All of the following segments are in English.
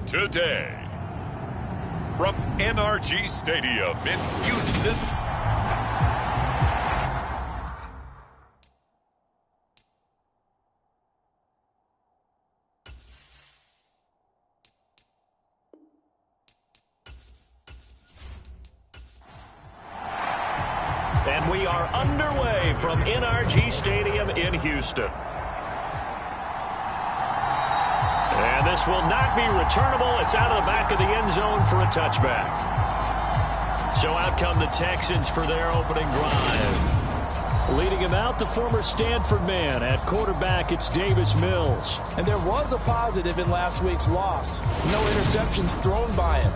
today. From NRG Stadium in Houston, and we are underway from NRG Stadium in Houston. And this will not be returnable. It's out of the back of the end zone for a touchback. So out come the Texans for their opening drive. Leading him out, the former Stanford man. At quarterback, it's Davis Mills. And there was a positive in last week's loss. No interceptions thrown by him.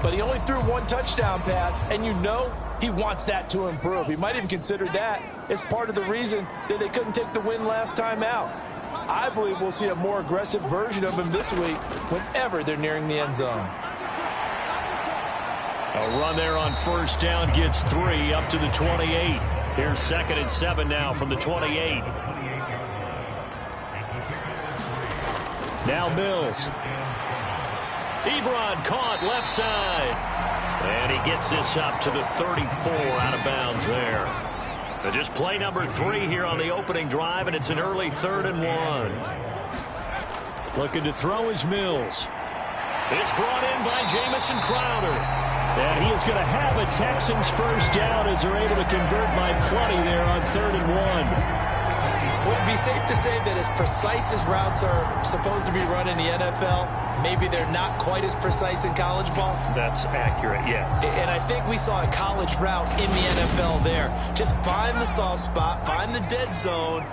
But he only threw one touchdown pass, and you know he wants that to improve. He might even consider that as part of the reason that they couldn't take the win last time out. I believe we'll see a more aggressive version of him this week whenever they're nearing the end zone. A run there on first down gets 3 up to the 28. Here's 2nd and 7 now from the 28. Now Mills. Ebron caught left side. And he gets this up to the 34 out of bounds there. So just play number 3 here on the opening drive, and it's an early 3rd and 1. Looking to throw is Mills. It's brought in by Jamison Crowder. And he is going to have a Texans first down as they're able to convert by plenty there on 3rd and 1. Would it be safe to say that as precise as routes are supposed to be run in the NFL, maybe they're not quite as precise in college ball? That's accurate, yeah. And I think we saw a college route in the NFL there. Just find the soft spot, find the dead zone,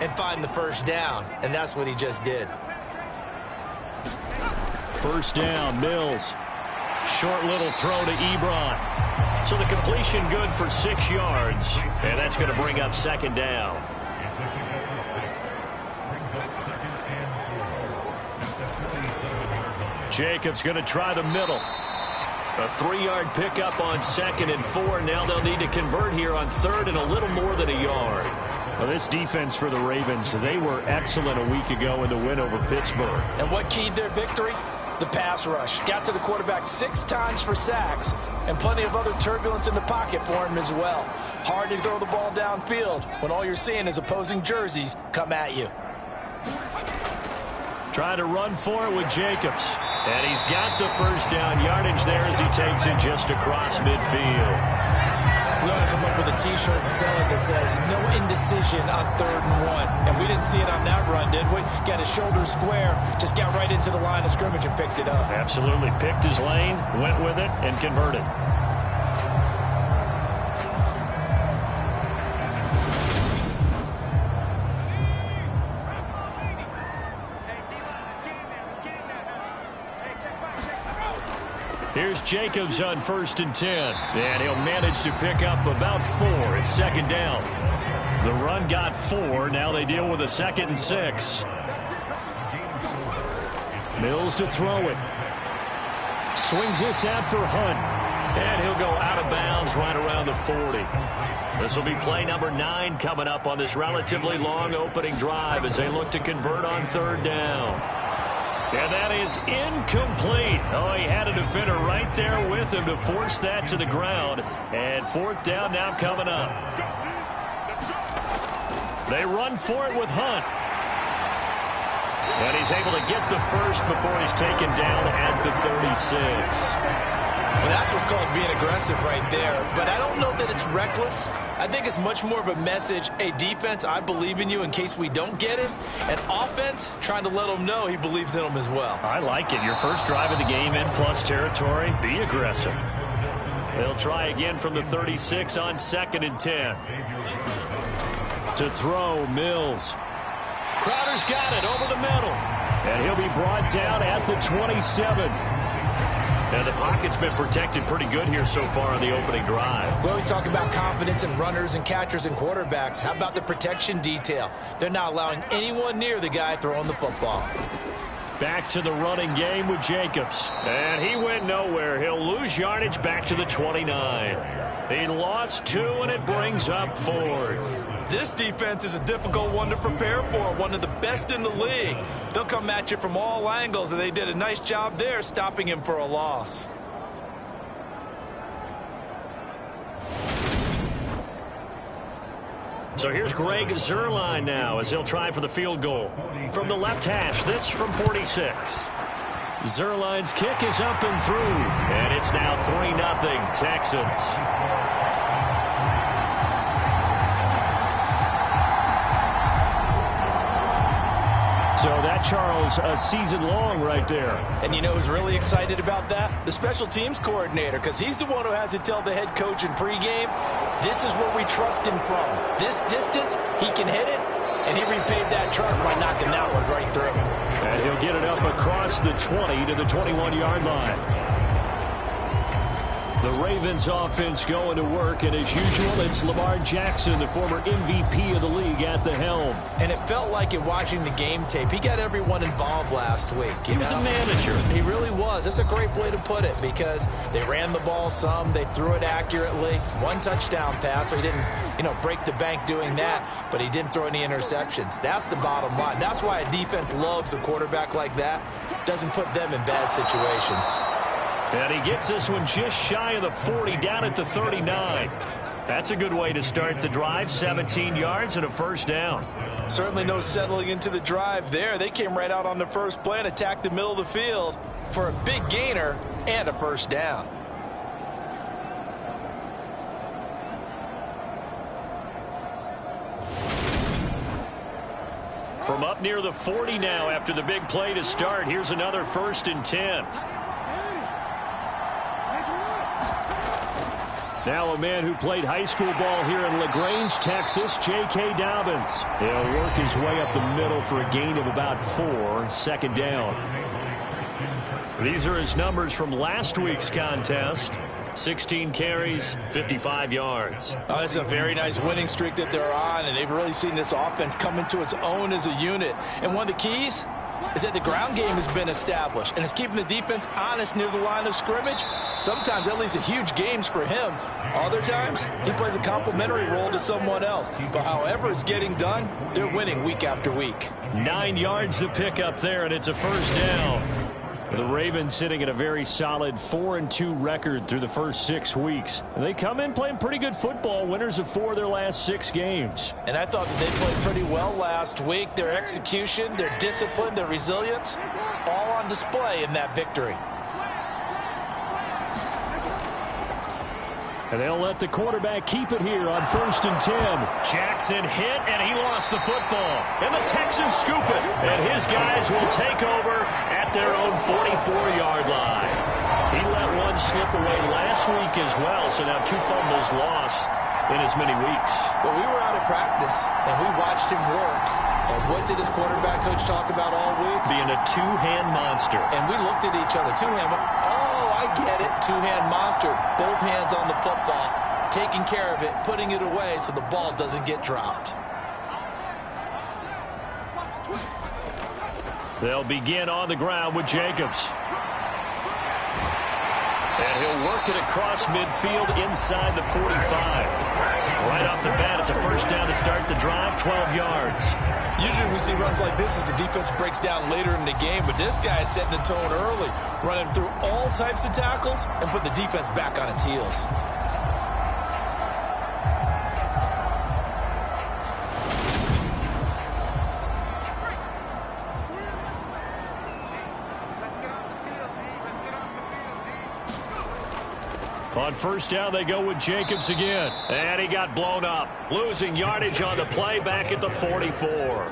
and find the first down. And that's what he just did. First down, Mills. Short little throw to Ebron. So the completion good for 6 yards. And that's going to bring up 2nd down. Jacobs going to try the middle. A 3-yard pickup on 2nd and 4. Now they'll need to convert here on 3rd and a little more than a yard. Well, this defense for the Ravens, they were excellent a week ago in the win over Pittsburgh. And what keyed their victory? The pass rush. Got to the quarterback 6 times for sacks, and plenty of other turbulence in the pocket for him as well. Hard to throw the ball downfield when all you're seeing is opposing jerseys come at you. Trying to run for it with Jacobs. And he's got the first down yardage there as he takes it just across midfield. We ought to come up with a T-shirt and sell it that says, no indecision on 3rd and 1. And we didn't see it on that run, did we? Got his shoulder square, just got right into the line of scrimmage and picked it up. Absolutely. Picked his lane, went with it, and converted. Here's Jacobs on 1st and 10. And he'll manage to pick up about 4. It's 2nd down. The run got 4. Now they deal with a 2nd and 6. Mills to throw it. Swings this out for Hunt. And he'll go out of bounds right around the 40. This will be play number 9 coming up on this relatively long opening drive as they look to convert on 3rd down. And that is incomplete. Oh, he had a defender right there with him to force that to the ground. And 4th down now coming up. They run for it with Hunt. And he's able to get the first before he's taken down at the 36. Well, that's what's called being aggressive right there. But I don't know that it's reckless. I think it's much more of a message. Hey, defense, I believe in you in case we don't get it. And offense, trying to let them know he believes in them as well. I like it. Your first drive of the game in plus territory, be aggressive. They'll try again from the 36 on 2nd and 10. To throw, Mills. Crowder's got it over the middle. And he'll be brought down at the 27. And the pocket's been protected pretty good here so far on the opening drive. We always talk about confidence in runners and catchers and quarterbacks. How about the protection detail? They're not allowing anyone near the guy throwing the football. Back to the running game with Jacobs. And he went nowhere. He'll lose yardage back to the 29. He lost 2, and it brings up 4th. This defense is a difficult one to prepare for, one of the best in the league. They'll come at you from all angles, and they did a nice job there stopping him for a loss. So here's Greg Zuerlein now as he'll try for the field goal. From the left hash, this from 46. Zuerlein's kick is up and through, and it's now 3-0 Texans. So that, Charles, a season long right there. And you know who's really excited about that? The special teams coordinator, because he's the one who has to tell the head coach in pregame, this is where we trust him from. This distance, he can hit it, and he repaid that trust by knocking that one right through. And he'll get it up across the 20 to the 21-yard line. The Ravens offense going to work, and as usual, it's Lamar Jackson, the former MVP of the league, at the helm. And it felt like in watching the game tape, he got everyone involved last week. He was a manager. He really was. That's a great way to put it, because they ran the ball some, they threw it accurately. 1 touchdown pass, so he didn't, break the bank doing that, but he didn't throw any interceptions. That's the bottom line. That's why a defense loves a quarterback like that. Doesn't put them in bad situations. And he gets this one just shy of the 40, down at the 39. That's a good way to start the drive. 17 yards and a first down. Certainly no settling into the drive there. They came right out on the first play and attacked the middle of the field for a big gainer and a first down. From up near the 40 now after the big play to start. Here's another 1st and 10. Now a man who played high school ball here in LaGrange, Texas, J.K. Dobbins. He'll work his way up the middle for a gain of about 4, 2nd down. These are his numbers from last week's contest. 16 carries, 55 yards. Oh, it's a very nice winning streak that they're on, and they've really seen this offense come into its own as a unit. And one of the keys is that the ground game has been established, and it's keeping the defense honest near the line of scrimmage. Sometimes that leads to huge games for him. Other times, he plays a complementary role to someone else. But however it's getting done, they're winning week after week. 9 yards to pick up there, and it's a first down. The Ravens sitting at a very solid 4-2 record through the first 6 weeks. They come in playing pretty good football, winners of 4 of their last 6 games. And I thought that they played pretty well last week. Their execution, their discipline, their resilience, all on display in that victory. And they'll let the quarterback keep it here on 1st and 10. Jackson hit, and he lost the football. And the Texans scoop it. And his guys will take over at their own 44-yard line. He let one slip away last week as well, so now 2 fumbles lost in as many weeks. Well, we were out at practice, and we watched him work. And what did his quarterback coach talk about all week? Being a 2-hand monster. And we looked at each other. 2-hand, I get it. 2-hand monster. Both hands on the football. Taking care of it. Putting it away so the ball doesn't get dropped. They'll begin on the ground with Jacobs. And he'll work it across midfield inside the 45. Right off the bat, it's a first down to start the drive, 12 yards. Usually we see runs like this as the defense breaks down later in the game, but this guy is setting the tone early, running through all types of tackles and put the defense back on its heels. On first down, they go with Jacobs again. And he got blown up. Losing yardage on the play back at the 44.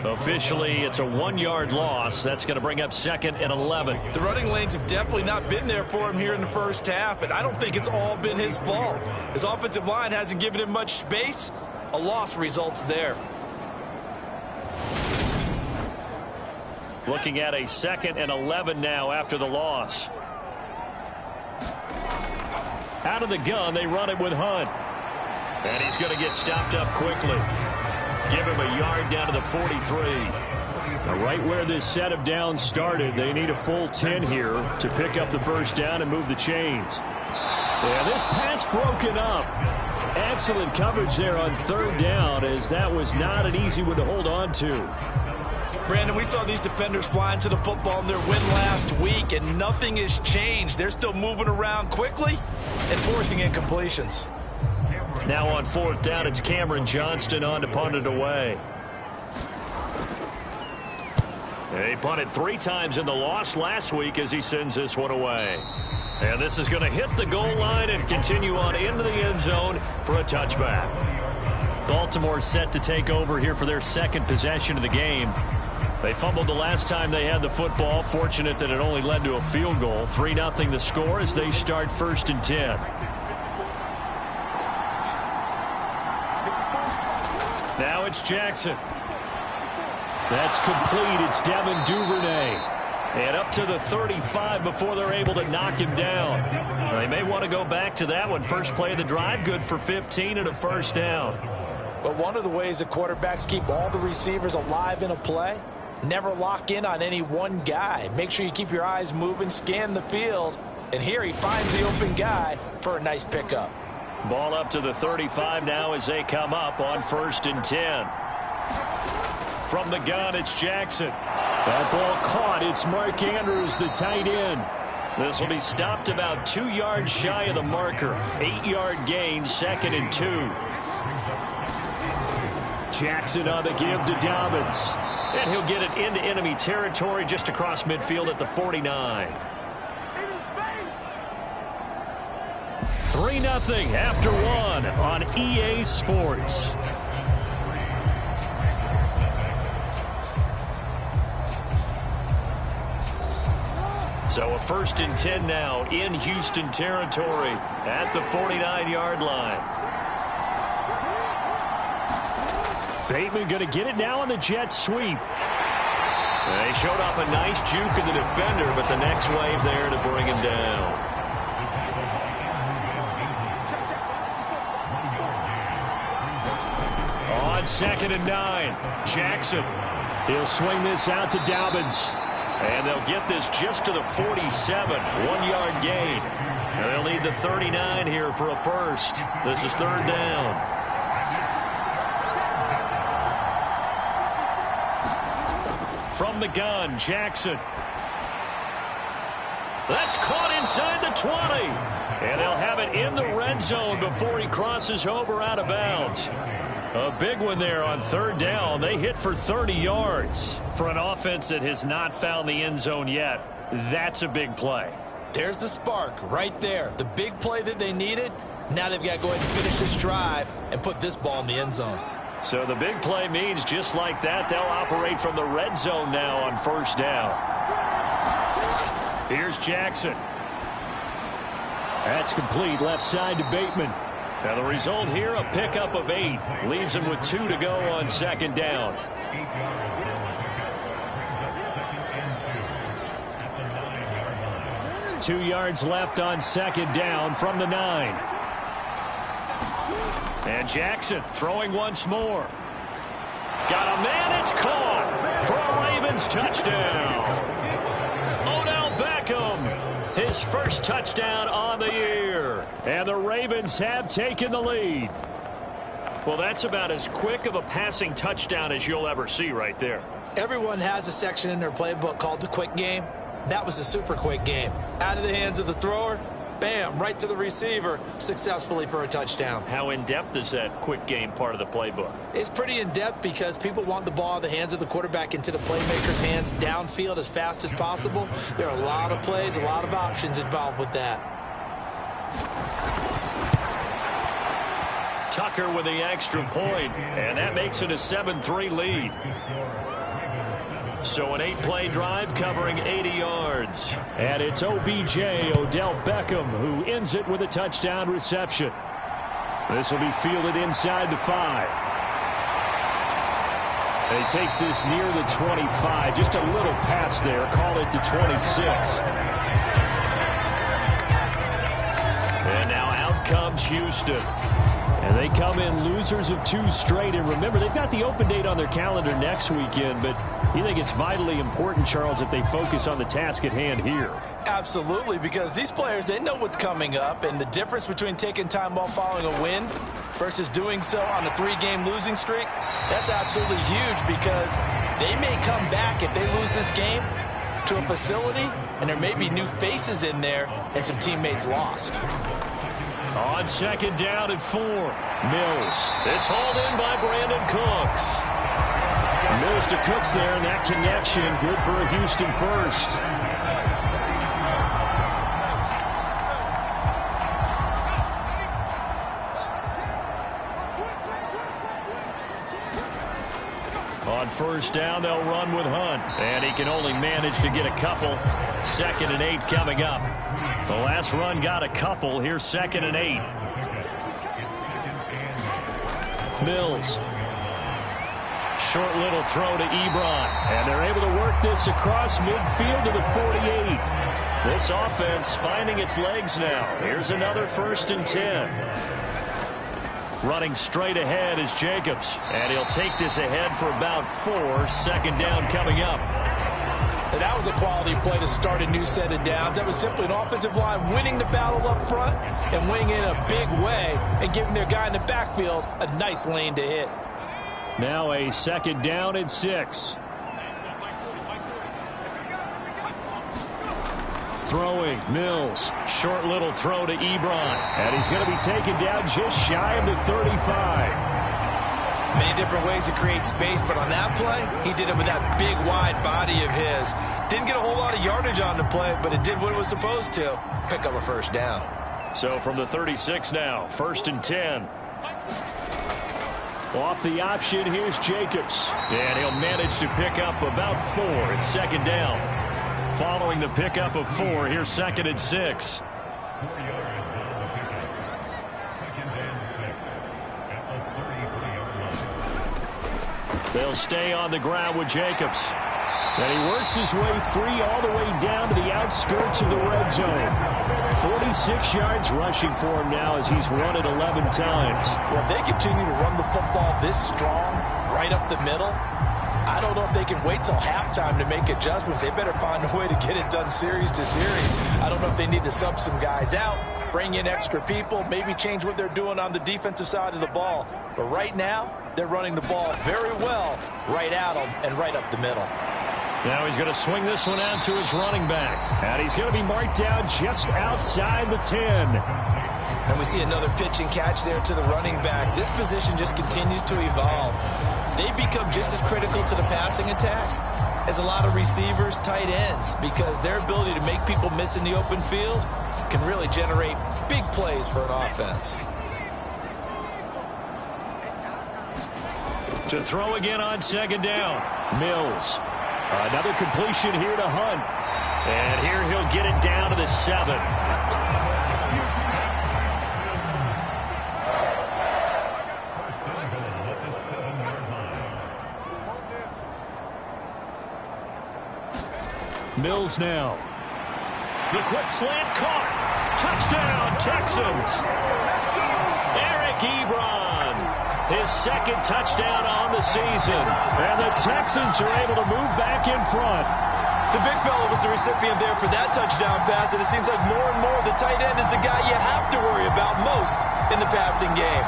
Officially, it's a 1-yard loss. That's going to bring up 2nd and 11. The running lanes have definitely not been there for him here in the first half, and I don't think it's all been his fault. His offensive line hasn't given him much space. A loss results there. Looking at a 2nd and 11 now after the loss. Out of the gun, they run it with Hunt. And he's going to get stopped up quickly. Give him a yard down to the 43. Now, right where this set of downs started, they need a full 10 here to pick up the first down and move the chains. Yeah, this pass broken up. Excellent coverage there on third down, as that was not an easy one to hold on to. Brandon, we saw these defenders flying to the football in their win last week, and nothing has changed. They're still moving around quickly and forcing incompletions. Now on fourth down, it's Cameron Johnston on to punt it away. He punted 3 times in the loss last week as he sends this one away. And this is going to hit the goal line and continue on into the end zone for a touchback. Baltimore set to take over here for their second possession of the game. They fumbled the last time they had the football. Fortunate that it only led to a field goal. 3-0 the score as they start 1st and 10. Now it's Jackson. That's complete. It's Devin Duvernay. And up to the 35 before they're able to knock him down. They may want to go back to that one. First play of the drive, good for 15 and a first down. But one of the ways that quarterbacks keep all the receivers alive in a play, never lock in on any one guy. Make sure you keep your eyes moving, scan the field. And here he finds the open guy for a nice pickup. Ball up to the 35 now as they come up on 1st and 10. From the gun, it's Jackson. That ball caught. It's Mark Andrews, the tight end. This will be stopped about 2 yards shy of the marker. 8-yard gain, 2nd and 2. Jackson on the give to Dobbins. And he'll get it into enemy territory just across midfield at the 49. 3-0 after 1 on EA Sports. So a 1st and 10 now in Houston territory at the 49-yard line. Bateman going to get it now on the jet sweep. They showed off a nice juke of the defender, but the next wave there to bring him down. On 2nd and 9, Jackson. He'll swing this out to Dobbins. And they'll get this just to the 47, 1-yard gain. And they'll need the 39 here for a first. This is 3rd down. From the gun, Jackson. That's caught inside the 20. And they'll have it in the red zone before he crosses over out of bounds. A big one there on 3rd down. They hit for 30 yards. For an offense that has not found the end zone yet, that's a big play. There's the spark right there. The big play that they needed. Now they've got to go ahead and finish this drive and put this ball in the end zone. So the big play means just like that, they'll operate from the red zone now on 1st down. Here's Jackson. That's complete, left side to Bateman. Now the result here, a pickup of 8. Leaves him with 2 to go on 2nd down. Two yards left on 2nd down from the 9. And Jackson throwing once more. Got a man, it's caught for a Ravens touchdown. Odell Beckham, his first touchdown on the year. And the Ravens have taken the lead. Well, that's about as quick of a passing touchdown as you'll ever see right there. Everyone has a section in their playbook called the quick game. That was a super quick game. Out of the hands of the thrower, bam, right to the receiver, successfully for a touchdown. How in-depth is that quick game part of the playbook? It's pretty in-depth because people want the ball out of the hands of the quarterback into the playmaker's hands downfield as fast as possible. There are a lot of plays, a lot of options involved with that. Tucker with the extra point, and that makes it a 7-3 lead. So an 8-play drive covering 80 yards. And it's OBJ, Odell Beckham, who ends it with a touchdown reception. This will be fielded inside the 5. And he takes this near the 25. Just a little pass there. Call it the 26. And now out comes Houston. And they come in losers of 2 straight. And remember, they've got the open date on their calendar next weekend. But you think it's vitally important, Charles, that they focus on the task at hand here? Absolutely, because these players, they know what's coming up. And the difference between taking time off following a win versus doing so on a 3-game losing streak, that's absolutely huge, because they may come back if they lose this game to a facility, and there may be new faces in there and some teammates lost. On 2nd down and 4, Mills. It's hauled in by Brandon Cooks. Mills to Cooks there, and that connection good for a Houston first. On 1st down, they'll run with Hunt. And he can only manage to get a couple. 2nd and 8 coming up. The last run got a couple. Here's 2nd and 8. Mills. Short little throw to Ebron. And they're able to work this across midfield to the 48. This offense finding its legs now. Here's another 1st and 10. Running straight ahead is Jacobs. And he'll take this ahead for about 4. 2nd down coming up. And that was a quality play to start a new set of downs. That was simply an offensive line winning the battle up front and winning in a big way and giving their guy in the backfield a nice lane to hit. Now a 2nd down and 6. Throwing, Mills. Short little throw to Ebron. And he's going to be taken down just shy of the 35. Many different ways to create space, but on that play, he did it with that big, wide body of his. Didn't get a whole lot of yardage on the play, but it did what it was supposed to. Pick up a 1st down. So from the 36 now, 1st and 10. Off the option, here's Jacobs. And he'll manage to pick up about 4. It's 2nd down. Following the pickup of 4, here's 2nd and 6. They'll stay on the ground with Jacobs. And he works his way free all the way down to the outskirts of the red zone. 46 yards rushing for him now as he's run it 11 times. Well, if they continue to run the football this strong, right up the middle, I don't know if they can wait till halftime to make adjustments. They better find a way to get it done series to series. I don't know if they need to sub some guys out, bring in extra people, maybe change what they're doing on the defensive side of the ball. But right now, they're running the ball very well right at them and right up the middle. Now he's going to swing this one out to his running back. And he's going to be marked down just outside the 10. And we see another pitch and catch there to the running back. This position just continues to evolve. They become just as critical to the passing attack as a lot of receivers, tight ends, because their ability to make people miss in the open field can really generate big plays for an offense. To throw again on 2nd down, Mills. Another completion here to Hunt. And here he'll get it down to the 7. Mills now. The quick slant caught. Touchdown, Texans. Eric Ebron. His 2nd touchdown on the season. And the Texans are able to move back in front. The big fella was the recipient there for that touchdown pass, and it seems like more and more the tight end is the guy you have to worry about most in the passing game.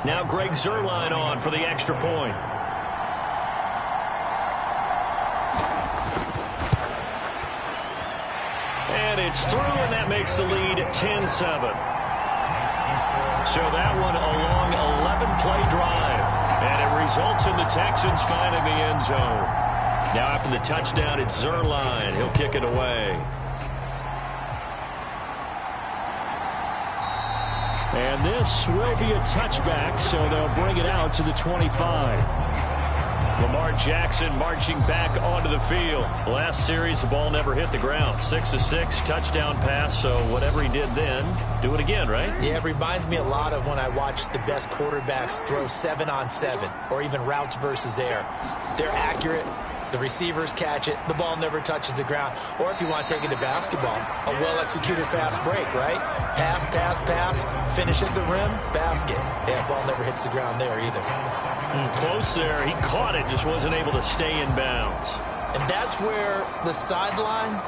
Now Greg Zuerlein on for the extra point. And it's through, and that makes the lead 10-7. So that one a long 11-play drive. And it results in the Texans finding the end zone. Now after the touchdown, it's Zuerlein. He'll kick it away. And this will be a touchback, so they'll bring it out to the 25. Lamar Jackson marching back onto the field. Last series, the ball never hit the ground. 6 of 6, touchdown pass, so whatever he did then, do it again, right? Yeah, it reminds me a lot of when I watched the best quarterbacks throw 7-on-7 or even routes versus air. They're accurate. The receivers catch it. The ball never touches the ground. Or if you want to take it to basketball, a well-executed fast break, right? Pass, pass, pass, finish at the rim, basket. Yeah, ball never hits the ground there either. Close there. He caught it, just wasn't able to stay in bounds. And that's where the sideline,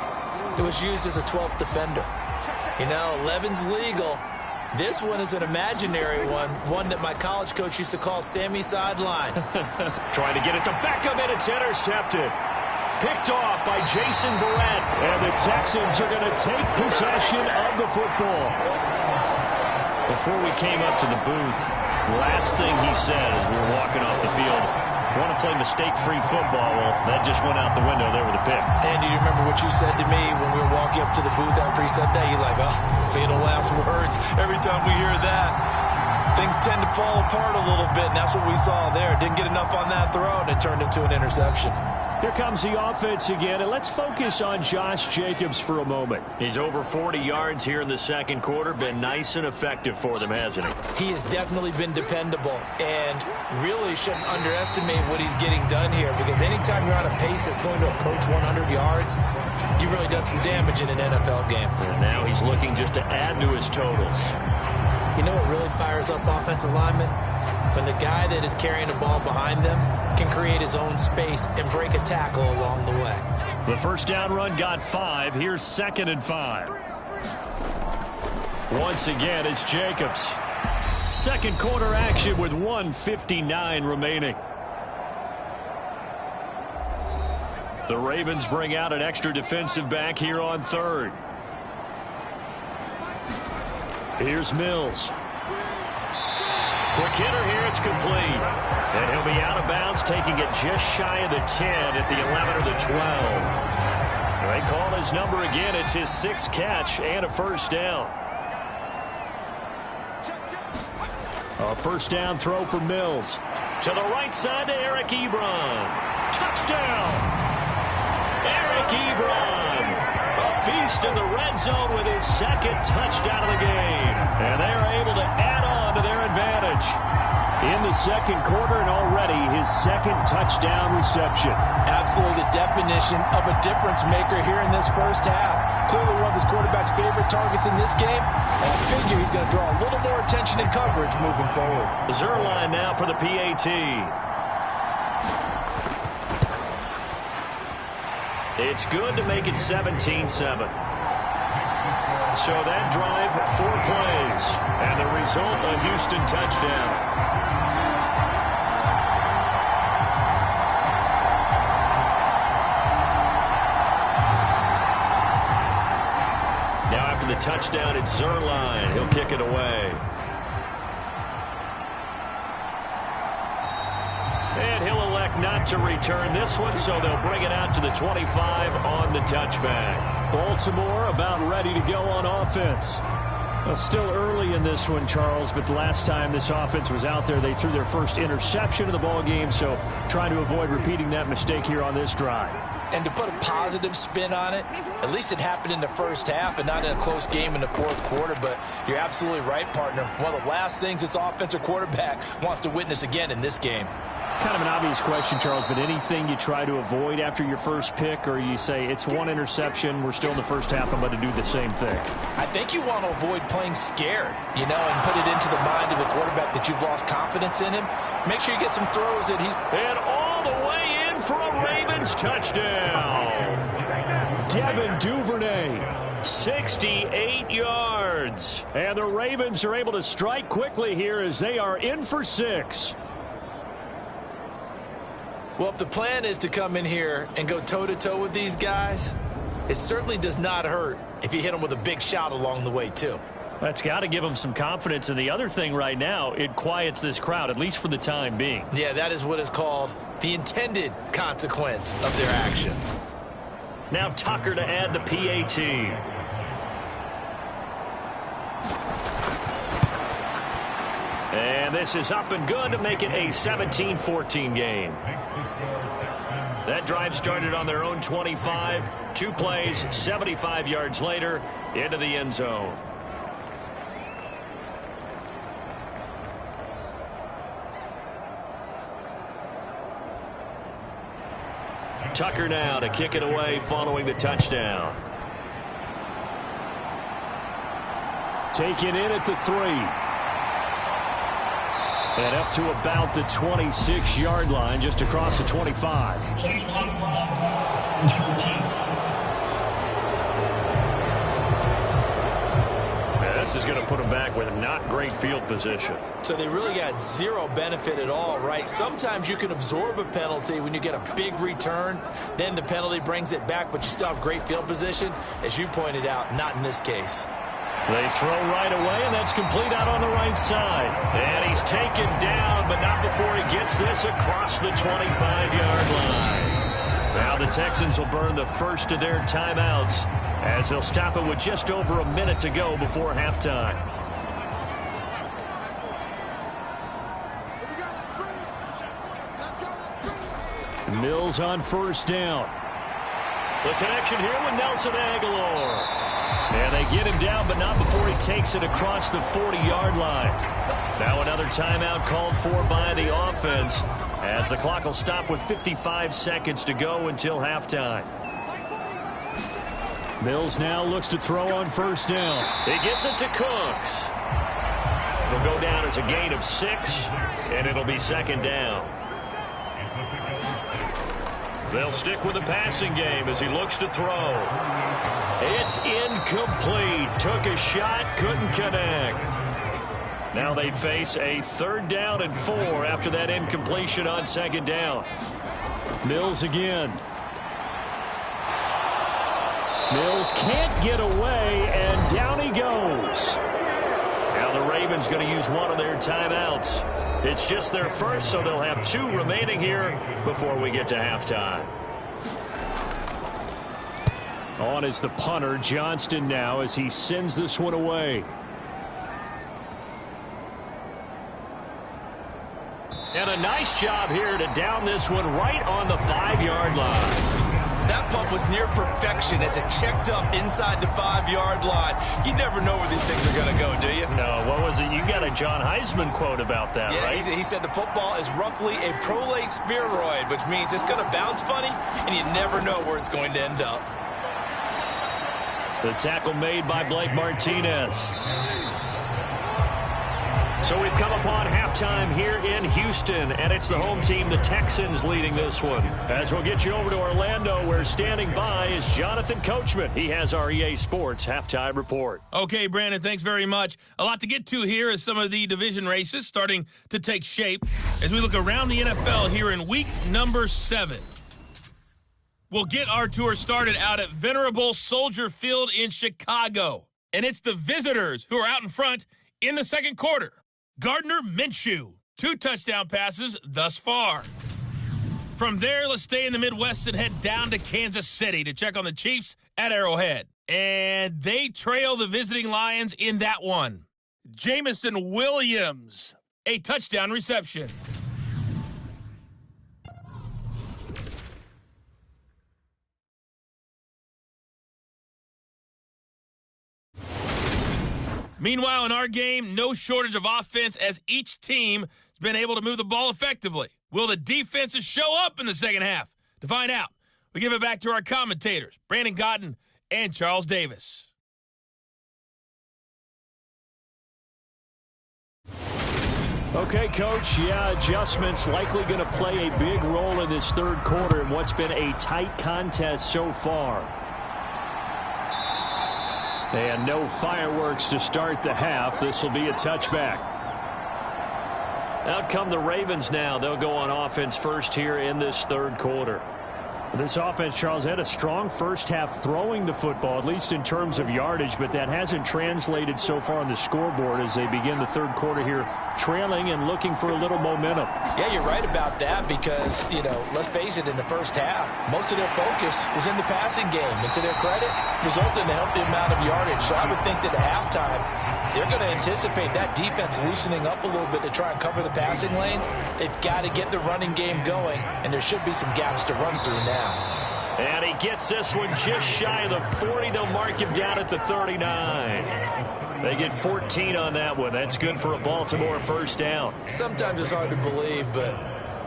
it was used as a 12th defender. You know, 11's legal. This one is an imaginary one that my college coach used to call Sammy Sideline. Trying to get it to Beckham, and it's intercepted. Picked off by Jason Verrett. And the Texans are going to take possession of the football. Before we came up to the booth, last thing he said as we were walking off the field, want to play mistake-free football. Well, that just went out the window there with a pick. And do you remember what you said to me when we were walking up to the booth after he said that? You're like, oh, fatal last words. Every time we hear that, things tend to fall apart a little bit, and that's what we saw there. Didn't get enough on that throw, and it turned into an interception. Here comes the offense again, and let's focus on Josh Jacobs for a moment. He's over 40 yards here in the second quarter. Been nice and effective for them, hasn't he? He has definitely been dependable, and really shouldn't underestimate what he's getting done here, because anytime you're on a pace that's going to approach 100 yards, you've really done some damage in an NFL game. And now he's looking just to add to his totals. You know what really fires up offensive linemen? When the guy that is carrying the ball behind them can create his own space and break a tackle along the way. The first down run got 5. Here's 2nd and 5. Once again, it's Jacobs. Second quarter action with 1:59 remaining. The Ravens bring out an extra defensive back here on 3rd. Here's Mills. Quick hitter here, it's complete. And he'll be out of bounds, taking it just shy of the 10 at the 11 or the 12. They call his number again. It's his 6th catch and a first down. A first down throw for Mills. To the right side to Eric Ebron. Touchdown! Eric Ebron, a beast in the red zone with his 2nd touchdown of the game. And they are able to add on to their advantage. In the second quarter, and already his 2nd touchdown reception. Absolutely the definition of a difference maker here in this first half. Clearly one of his quarterback's favorite targets in this game. And I figure he's going to draw a little more attention and coverage moving forward. Zerline now for the PAT. It's good to make it 17-7. So that drive, 4 plays. And the result, a Houston touchdown. Now after the touchdown, it's Zerline. He'll kick it away. And he'll elect not to return this one, so they'll bring it out to the 25 on the touchback. Baltimore about ready to go on offense. Well, still early in this one, Charles, but the last time this offense was out there, they threw their first interception of the ball game, so trying to avoid repeating that mistake here on this drive. And to put a positive spin on it, at least it happened in the first half and not in a close game in the fourth quarter. But you're absolutely right, partner. One of the last things this offensive quarterback wants to witness again in this game. Kind of an obvious question, Charles, but anything you try to avoid after your first pick, or you say it's one interception, we're still in the first half, I'm going to do the same thing? I think you want to avoid playing scared, you know, and put it into the mind of the quarterback that you've lost confidence in him. Make sure you get some throws that he's... And all the way in for a Ravens touchdown. Devin Duvernay. 68 yards. And the Ravens are able to strike quickly here as they are in for 6. Well, if the plan is to come in here and go toe-to-toe with these guys, it certainly does not hurt if you hit them with a big shout along the way, too. That's got to give them some confidence. And the other thing right now, it quiets this crowd, at least for the time being. Yeah, that is what is called the intended consequence of their actions. Now Tucker to add the PAT. And this is up and good to make it a 17-14 game. That drive started on their own 25. 2 plays, 75 yards later, into the end zone. Tucker now to kick it away following the touchdown. Taken in at the 3. And up to about the 26-yard line, just across the 25. This is going to put them back with not great field position. So they really got zero benefit at all, right? Sometimes you can absorb a penalty when you get a big return. Then the penalty brings it back, but you still have great field position. As you pointed out, not in this case. They throw right away, and that's complete out on the right side. And he's taken down, but not before he gets this across the 25-yard line. Now the Texans will burn the first of their timeouts as they'll stop it with just over a minute to go before halftime. Mills on first down. The connection here with Nelson Aguilar. And they get him down, but not before he takes it across the 40-yard line. Now another timeout called for by the offense as the clock will stop with 55 seconds to go until halftime. Mills now looks to throw on first down. He gets it to Cooks. It'll go down as a gain of 6, and it'll be second down. They'll stick with the passing game as he looks to throw. It's incomplete. Took a shot, couldn't connect. Now they face a 3rd down and 4 after that incompletion on second down. Mills again. Mills can't get away, and down he goes. Now the Ravens going to use one of their timeouts. It's just their first, so they'll have 2 remaining here before we get to halftime. On is the punter, Johnston, now as he sends this one away. And a nice job here to down this one right on the 5-yard line. That punt was near perfection as it checked up inside the 5-yard line. You never know where these things are going to go, do you? No, what was it? You got a John Heisman quote about that, yeah, right? He said the football is roughly a prolate spheroid, which means it's going to bounce funny, and you never know where it's going to end up. The tackle made by Blake Martinez. So we've come upon halftime here in Houston, and it's the home team, the Texans, leading this one. As we'll get you over to Orlando, where standing by is Jonathan Coachman. He has our EA Sports halftime report. Okay, Brandon, thanks very much. A lot to get to here as some of the division races starting to take shape as we look around the NFL here in week number 7. We'll get our tour started out at Venerable Soldier Field in Chicago. And it's the visitors who are out in front in the second quarter. Gardner Minshew, 2 touchdown passes thus far. From there, let's stay in the Midwest and head down to Kansas City to check on the Chiefs at Arrowhead. And they trail the visiting Lions in that one. Jamison Williams, a touchdown reception. Meanwhile, in our game, no shortage of offense as each team has been able to move the ball effectively. Will the defenses show up in the second half? To find out, we give it back to our commentators, Brandon Godden and Charles Davis. Okay, Coach, adjustments likely going to play a big role in this third quarter in what's been a tight contest so far. And no fireworks to start the half. This will be a touchback. Out come the Ravens now. They'll go on offense first here in this third quarter. This offense, Charles, had a strong first half throwing the football, at least in terms of yardage, but that hasn't translated so far on the scoreboard as they begin the third quarter here, trailing and looking for a little momentum. Yeah, you're right about that because, let's face it, in the first half, most of their focus was in the passing game. And to their credit, resulted in a healthy amount of yardage. So I would think that at halftime, they're going to anticipate that defense loosening up a little bit to try and cover the passing lanes. They've got to get the running game going, and there should be some gaps to run through now. And he gets this one just shy of the 40. They'll mark him down at the 39. They get 14 on that one. That's good for a Baltimore first down. Sometimes it's hard to believe, but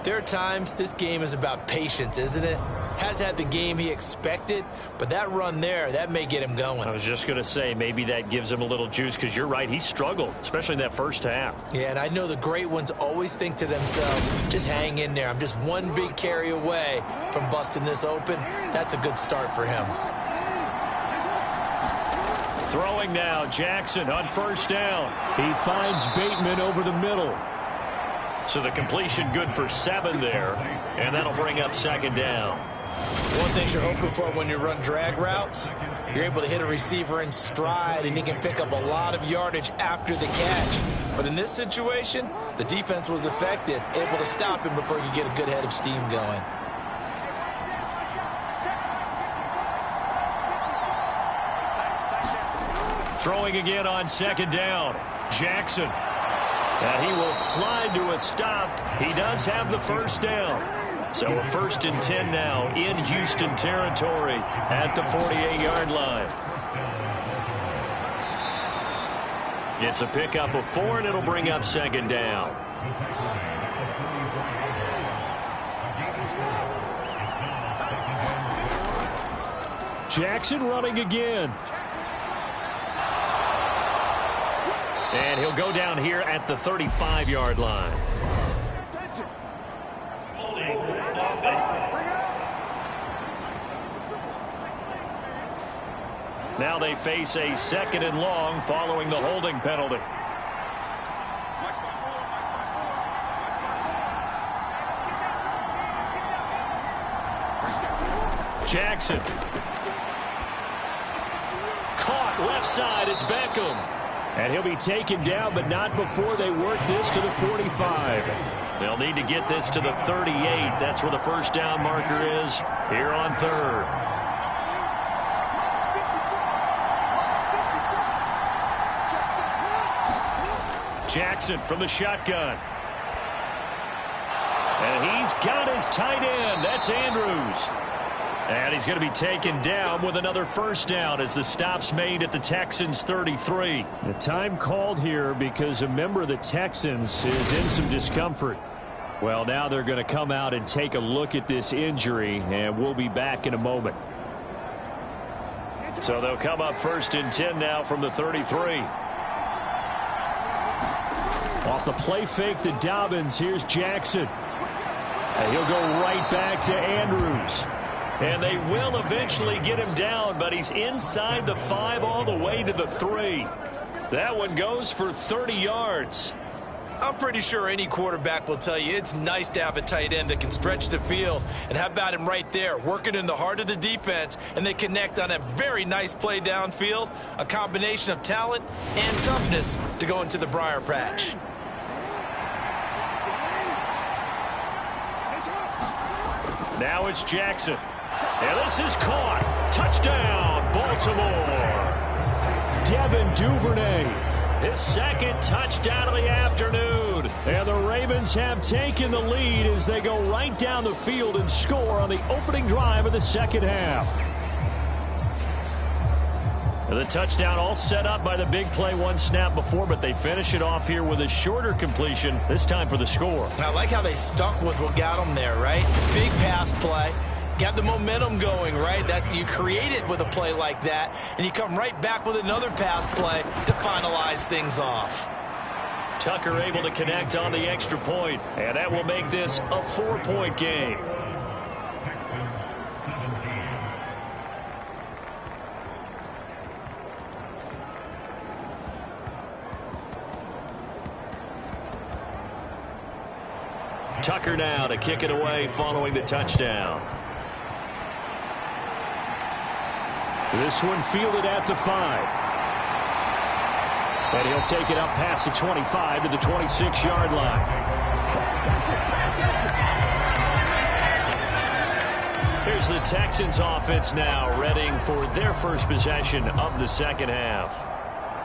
there are times this game is about patience, isn't it? Has had the game he expected, but that run there, that may get him going. I was just going to say, maybe that gives him a little juice because you're right, he struggled, especially in that first half. Yeah, and I know the great ones always think to themselves, just hang in there. I'm just one big carry away from busting this open. That's a good start for him. Throwing now, Jackson on first down. He finds Bateman over the middle. So the completion good for 7 there, and that'll bring up second down. One thing you're hoping for when you run drag routes, you're able to hit a receiver in stride, and he can pick up a lot of yardage after the catch. But in this situation, the defense was effective, able to stop him before he could get a good head of steam going. Throwing again on second down. Jackson. And he will slide to a stop. He does have the first down. So a 1st and 10 now in Houston territory at the 48-yard line. It's a pickup of 4, and it'll bring up second down. Jackson running again. And he'll go down here at the 35-yard line. Now they face a 2nd and long following the holding penalty. Jackson. Caught left side. It's Beckham. And he'll be taken down, but not before they work this to the 45. They'll need to get this to the 38. That's where the first down marker is here on 3rd. Jackson from the shotgun. And he's got his tight end. That's Andrews. And he's going to be taken down with another first down as the stop's made at the Texans' 33. The time called here because a member of the Texans is in some discomfort. Well, now they're going to come out and take a look at this injury, and we'll be back in a moment. So they'll come up 1st and 10 now from the 33. Off the play fake to Dobbins, here's Jackson. And he'll go right back to Andrews. And they will eventually get him down, but he's inside the 5 all the way to the 3. That one goes for 30 yards. I'm pretty sure any quarterback will tell you it's nice to have a tight end that can stretch the field. And how about him right there, working in the heart of the defense, and they connect on a very nice play downfield, a combination of talent and toughness to go into the briar patch. Now it's Jackson. And this is caught. Touchdown, Baltimore. Devin Duvernay. His 2nd touchdown of the afternoon. And the Ravens have taken the lead as they go right down the field and score on the opening drive of the second half. The touchdown all set up by the big play 1 snap before, but they finish it off here with a shorter completion, this time for the score. I like how they stuck with what got them there, right? Big pass play. Got the momentum going, right? You create it with a play like that, and you come right back with another pass play to finalize things off. Tucker able to connect on the extra point, and that will make this a 4-point game. Tucker now to kick it away following the touchdown. This one fielded at the 5. And he'll take it up past the 25 to the 26-yard line. Here's the Texans offense now, readying for their first possession of the second half.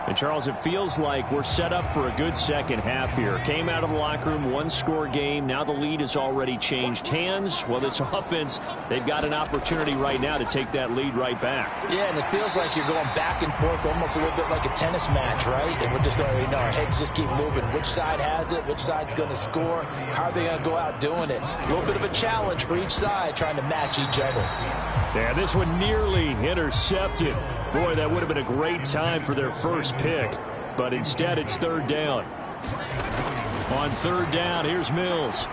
And, Charles, it feels like we're set up for a good second half here. Came out of the locker room, one-score game. Now the lead has already changed hands. Well, this offense, they've got an opportunity right now to take that lead right back. Yeah, and it feels like you're going back and forth almost a little bit like a tennis match, right? And we're just already know our heads just keep moving. Which side has it? Which side's going to score? How are they going to go out doing it? A little bit of a challenge for each side trying to match each other. Yeah, this one nearly intercepted. Boy, that would have been a great time for their first pick. But instead, it's third down. On third down, here's Mills.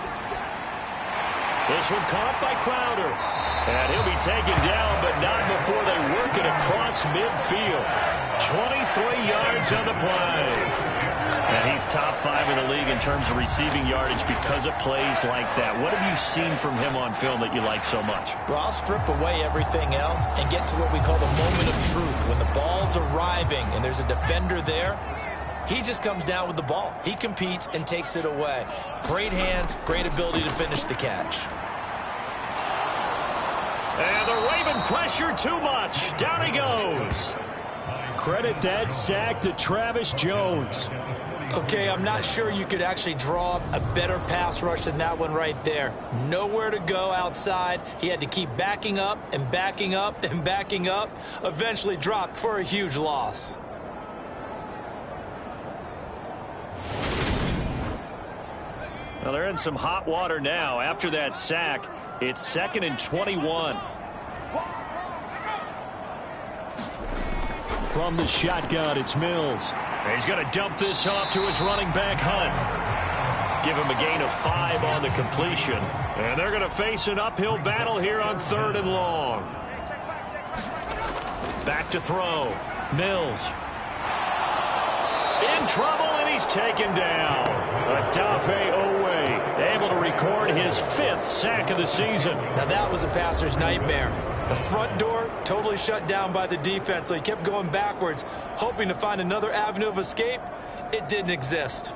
This one caught by Crowder. And he'll be taken down, but not before they work it across midfield. 23 yards on the play. And he's top 5 in the league in terms of receiving yardage because of plays like that. What have you seen from him on film that you like so much? Well, I'll strip away everything else and get to what we call the moment of truth. When the ball's arriving and there's a defender there, he just comes down with the ball. He competes and takes it away. Great hands, great ability to finish the catch. And the Raven pressure too much. Down he goes. Credit that sack to Travis Jones. Okay, I'm not sure you could actually draw a better pass rush than that one right there. Nowhere to go outside. He had to keep backing up and backing up and backing up. Eventually dropped for a huge loss. Well, they're in some hot water now. After that sack, it's 2nd and 21. From the shotgun, it's Mills. He's going to dump this off to his running back, Hunt. Give him a gain of 5 on the completion. And they're going to face an uphill battle here on 3rd and long. Back to throw. Mills. In trouble, and he's taken down. Odafe Owe able to record his 5th sack of the season. Now that was a passer's nightmare. The front door totally shut down by the defense, so he kept going backwards, hoping to find another avenue of escape. It didn't exist.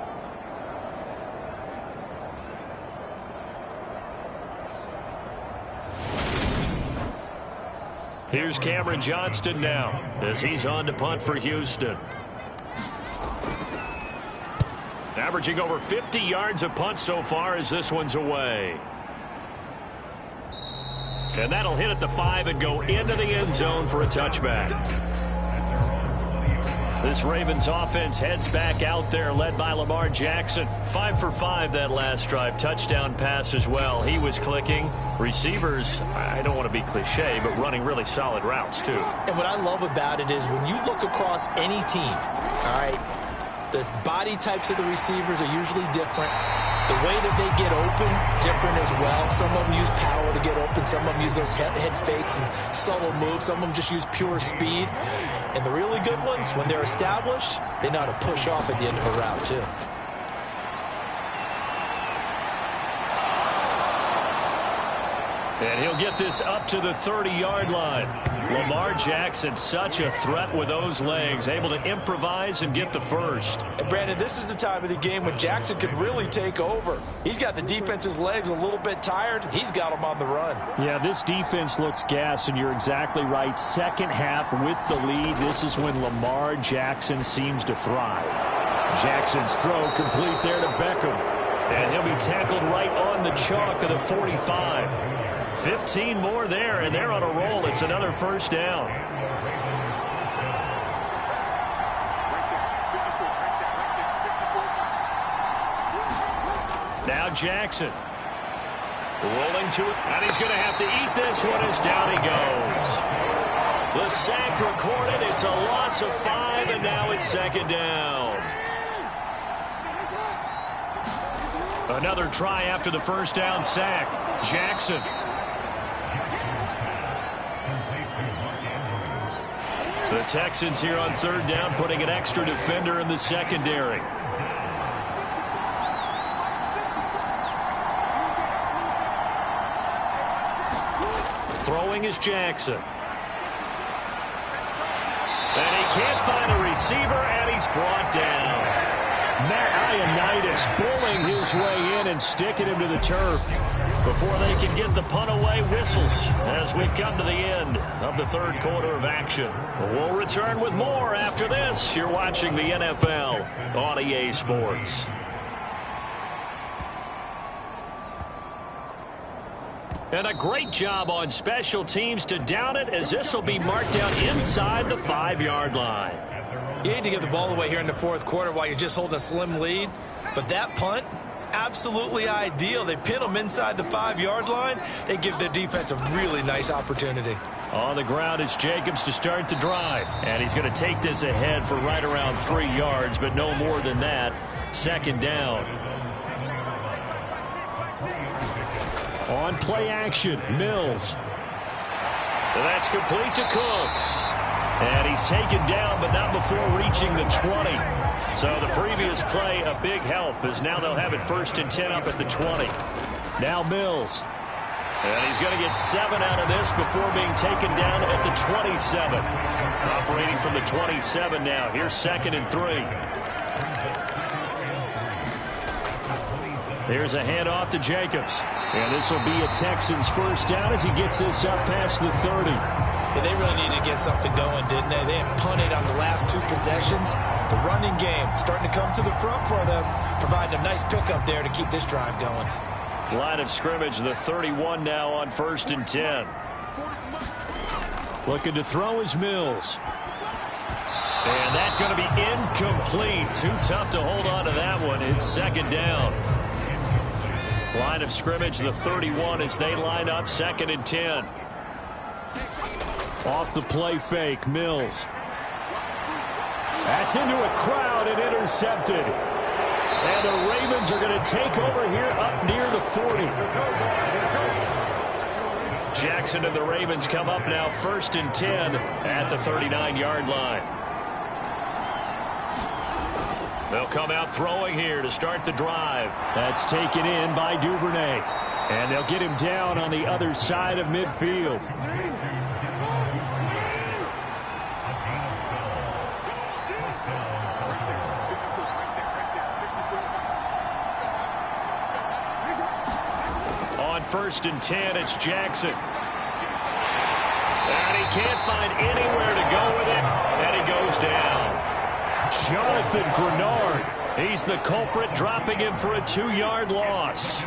Here's Cameron Johnston now as he's on to punt for Houston. Averaging over 50 yards a punt so far as this one's away. And that'll hit at the 5 and go into the end zone for a touchback. This Ravens offense heads back out there, led by Lamar Jackson. 5 for 5 that last drive. Touchdown pass as well. He was clicking. Receivers, I don't want to be cliche, but running really solid routes too. And what I love about it is when you look across any team, all right, the body types of the receivers are usually different. The way that they get open, different as well. Some of them use power to get open. Some of them use those head fakes and subtle moves. Some of them just use pure speed. And the really good ones, when they're established, they know how to push off at the end of a route, too. And he'll get this up to the 30-yard line. Lamar Jackson, such a threat with those legs, able to improvise and get the first. And Brandon, this is the time of the game when Jackson could really take over. He's got the defense's legs a little bit tired. He's got them on the run. Yeah, this defense looks gassed, and you're exactly right. Second half with the lead, this is when Lamar Jackson seems to thrive. Jackson's throw complete there to Beckham. And he'll be tackled right on the chalk of the 45. 15 more there, and they're on a roll. It's another first down. Now Jackson. Rolling to it, and he's going to have to eat this one as down he goes. The sack recorded. It's a loss of 5, and now it's 2nd down. Another try after the first down sack. Jackson. The Texans here on 3rd down, putting an extra defender in the secondary. Throwing is Jackson. can't find a receiver, and he's brought down. Matt Ioannidis bullying his way in and sticking him to the turf. Before they can get the punt away, whistles as we've come to the end of the third quarter of action. We'll return with more after this. You're watching the NFL on EA Sports. And a great job on special teams to down it, as this will be marked down inside the 5-yard line. You hate to give the ball away here in the fourth quarter while you're just holding a slim lead, but that punt, absolutely ideal. They pin them inside the 5-yard line. They give their defense a really nice opportunity. On the ground, it's Jacobs to start the drive. And he's going to take this ahead for right around 3 yards, but no more than that. Second down. On play action, Mills. And that's complete to Cooks. And he's taken down, but not before reaching the 20. So the previous play, a big help, as now they'll have it 1st and 10 up at the 20. Now Mills. And he's going to get 7 out of this before being taken down at the 27. Operating from the 27 now. Here's 2nd and 3. There's a handoff to Jacobs. And this will be a Texans first down as he gets this up past the 30. Yeah, they really needed to get something going, didn't they? They had punted on the last 2 possessions. The running game starting to come to the front for them, providing a nice pickup there to keep this drive going. Line of scrimmage, the 31 now on 1st and 10. Looking to throw is Mills. And that's going to be incomplete. Too tough to hold on to that one. It's 2nd down. Line of scrimmage, the 31 as they line up 2nd and 10. Off the play fake, Mills. That's into a crowd and intercepted. And the Ravens are going to take over here up near the 40. Jackson and the Ravens come up now 1st and 10 at the 39-yard line. They'll come out throwing here to start the drive. That's taken in by Duvernay. And they'll get him down on the other side of midfield. On 1st and 10, it's Jackson. And he can't find anywhere to go with it, and he goes down. Jonathan Grenard. He's the culprit, dropping him for a 2-yard loss.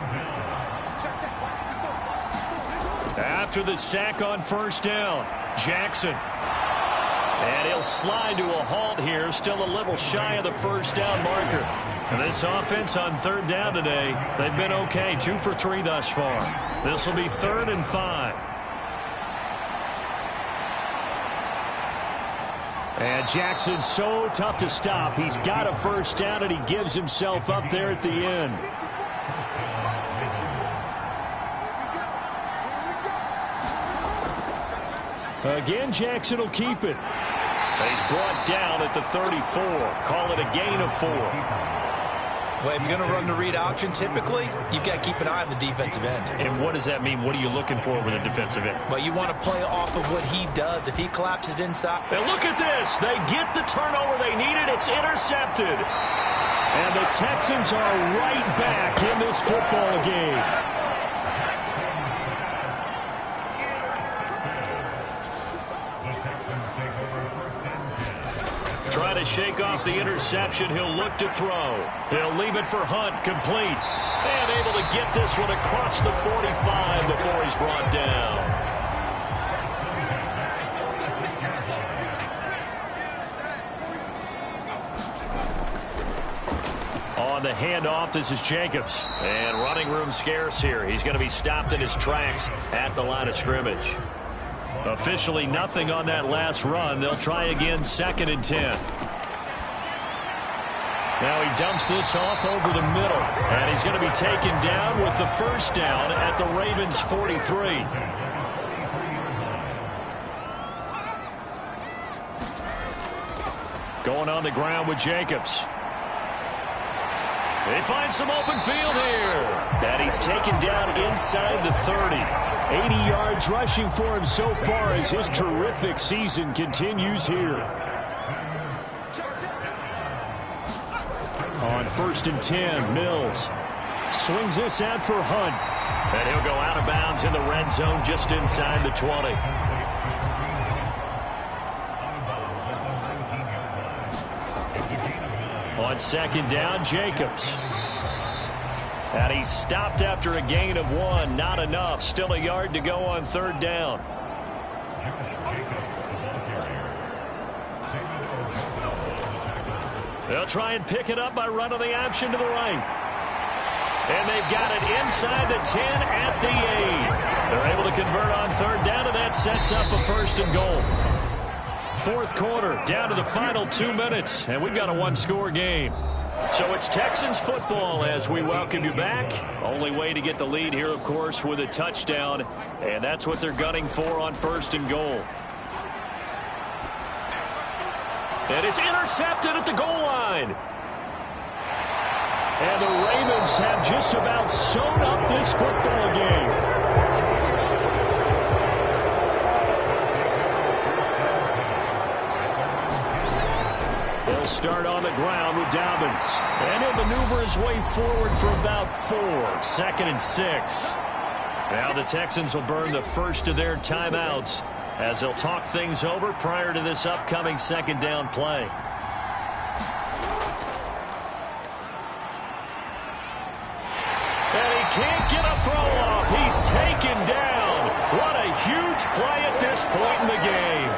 After the sack on 1st down, Jackson. And he'll slide to a halt here, still a little shy of the 1st down marker. And this offense on 3rd down today, they've been okay, 2 for 3 thus far. This will be 3rd and 5. And Jackson's so tough to stop. He's got a 1st down, and he gives himself up there at the end. Again, Jackson will keep it. He's brought down at the 34. Call it a gain of 4. Well, if you're going to run the read option, typically, you've got to keep an eye on the defensive end. And what does that mean? What are you looking for with a defensive end? Well, you want to play off of what he does. If he collapses inside. And look at this. They get the turnover they needed. It's intercepted. And the Texans are right back in this football game. Trying to shake off the interception. He'll look to throw. He'll leave it for Hunt, complete. And able to get this one across the 45 before he's brought down. On the handoff, this is Jacobs. And running room scarce here. He's going to be stopped in his tracks at the line of scrimmage. Officially nothing on that last run. They'll try again, 2nd and 10. Now he dumps this off over the middle. And he's going to be taken down with the 1st down at the Ravens' 43. Going on the ground with Jacobs. They find some open field here. And he's taken down inside the 30. 80 yards rushing for him so far as his terrific season continues here. On 1st and 10, Mills swings this out for Hunt. And he'll go out of bounds in the red zone just inside the 20. On 2nd down, Jacobs. And he's stopped after a gain of 1. Not enough. Still a yard to go on 3rd down. They'll try and pick it up by running the option to the right. And they've got it inside the 10 at the 8. They're able to convert on 3rd down, and that sets up a 1st and goal. 4th quarter, down to the final 2 minutes, and we've got a one-score game. So it's Texans football as we welcome you back. Only way to get the lead here, of course, with a touchdown, and that's what they're gunning for on 1st and goal. And it's intercepted at the goal line. And the Ravens have just about sewn up this football game. They'll start on the ground with Dobbins. And he'll maneuver his way forward for about 4. 2nd and 6. Now the Texans will burn the first of their timeouts as they'll talk things over prior to this upcoming 2nd down play. And he can't get a throw off. He's taken down. What a huge play at this point in the game.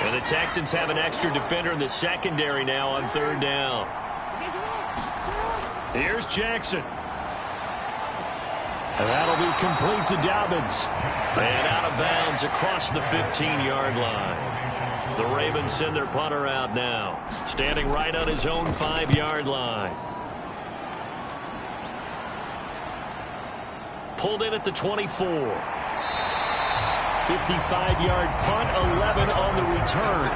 And the Texans have an extra defender in the secondary now on 3rd down. Here's Jackson. And that'll be complete to Dobbins. And out of bounds across the 15-yard line. The Ravens send their punter out now, standing right on his own 5-yard line. Pulled in at the 24. 55-yard punt, 11 on the return.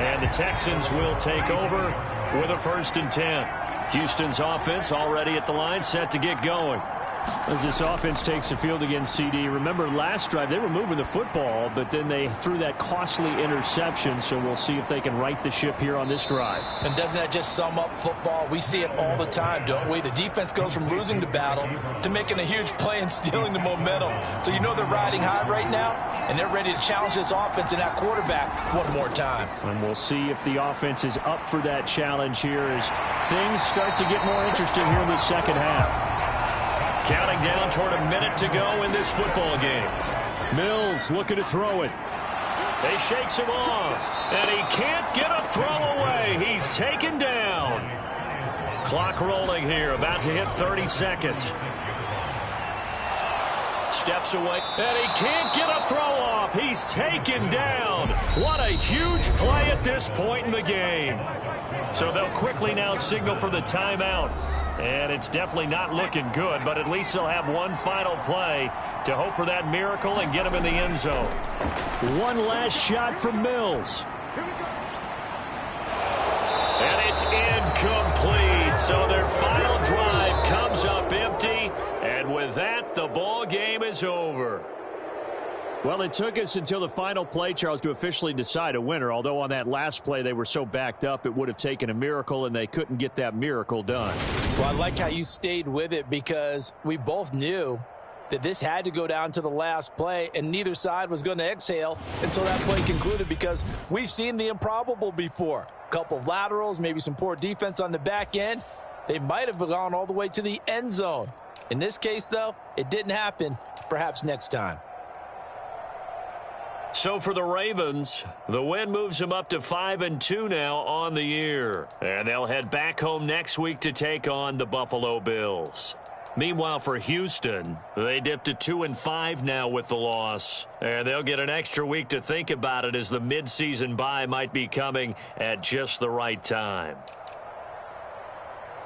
And the Texans will take over with a 1st and 10. Houston's offense already at the line, set to get going. As this offense takes the field against CD, remember last drive they were moving the football, but then they threw that costly interception, so we'll see if they can right the ship here on this drive. And doesn't that just sum up football? We see it all the time, don't we? The defense goes from losing the battle to making a huge play and stealing the momentum. So you know they're riding high right now, and they're ready to challenge this offense and that quarterback one more time. And we'll see if the offense is up for that challenge here as things start to get more interesting here in the second half. Counting down toward a minute to go in this football game. Mills looking to throw it. They shakes him off, and he can't get a throw away. He's taken down. Clock rolling here, about to hit 30 seconds. Steps away, and he can't get a throw off. He's taken down. What a huge play at this point in the game. So they'll quickly now signal for the timeout. And it's definitely not looking good, but at least they'll have one final play to hope for that miracle and get him in the end zone. One last shot from Mills. And it's incomplete. So their final drive comes up empty. And with that, the ball game is over. Well, it took us until the final play, Charles, to officially decide a winner. Although on that last play they were so backed up, it would have taken a miracle, and they couldn't get that miracle done. Well, I like how you stayed with it because we both knew that this had to go down to the last play, and neither side was going to exhale until that play concluded because we've seen the improbable before. A couple of laterals, maybe some poor defense on the back end. They might have gone all the way to the end zone. In this case, though, it didn't happen. Perhaps next time. So for the Ravens, the win moves them up to 5-2 now on the year. And they'll head back home next week to take on the Buffalo Bills. Meanwhile, for Houston, they dipped to 2-5 now with the loss. And they'll get an extra week to think about it as the midseason bye might be coming at just the right time.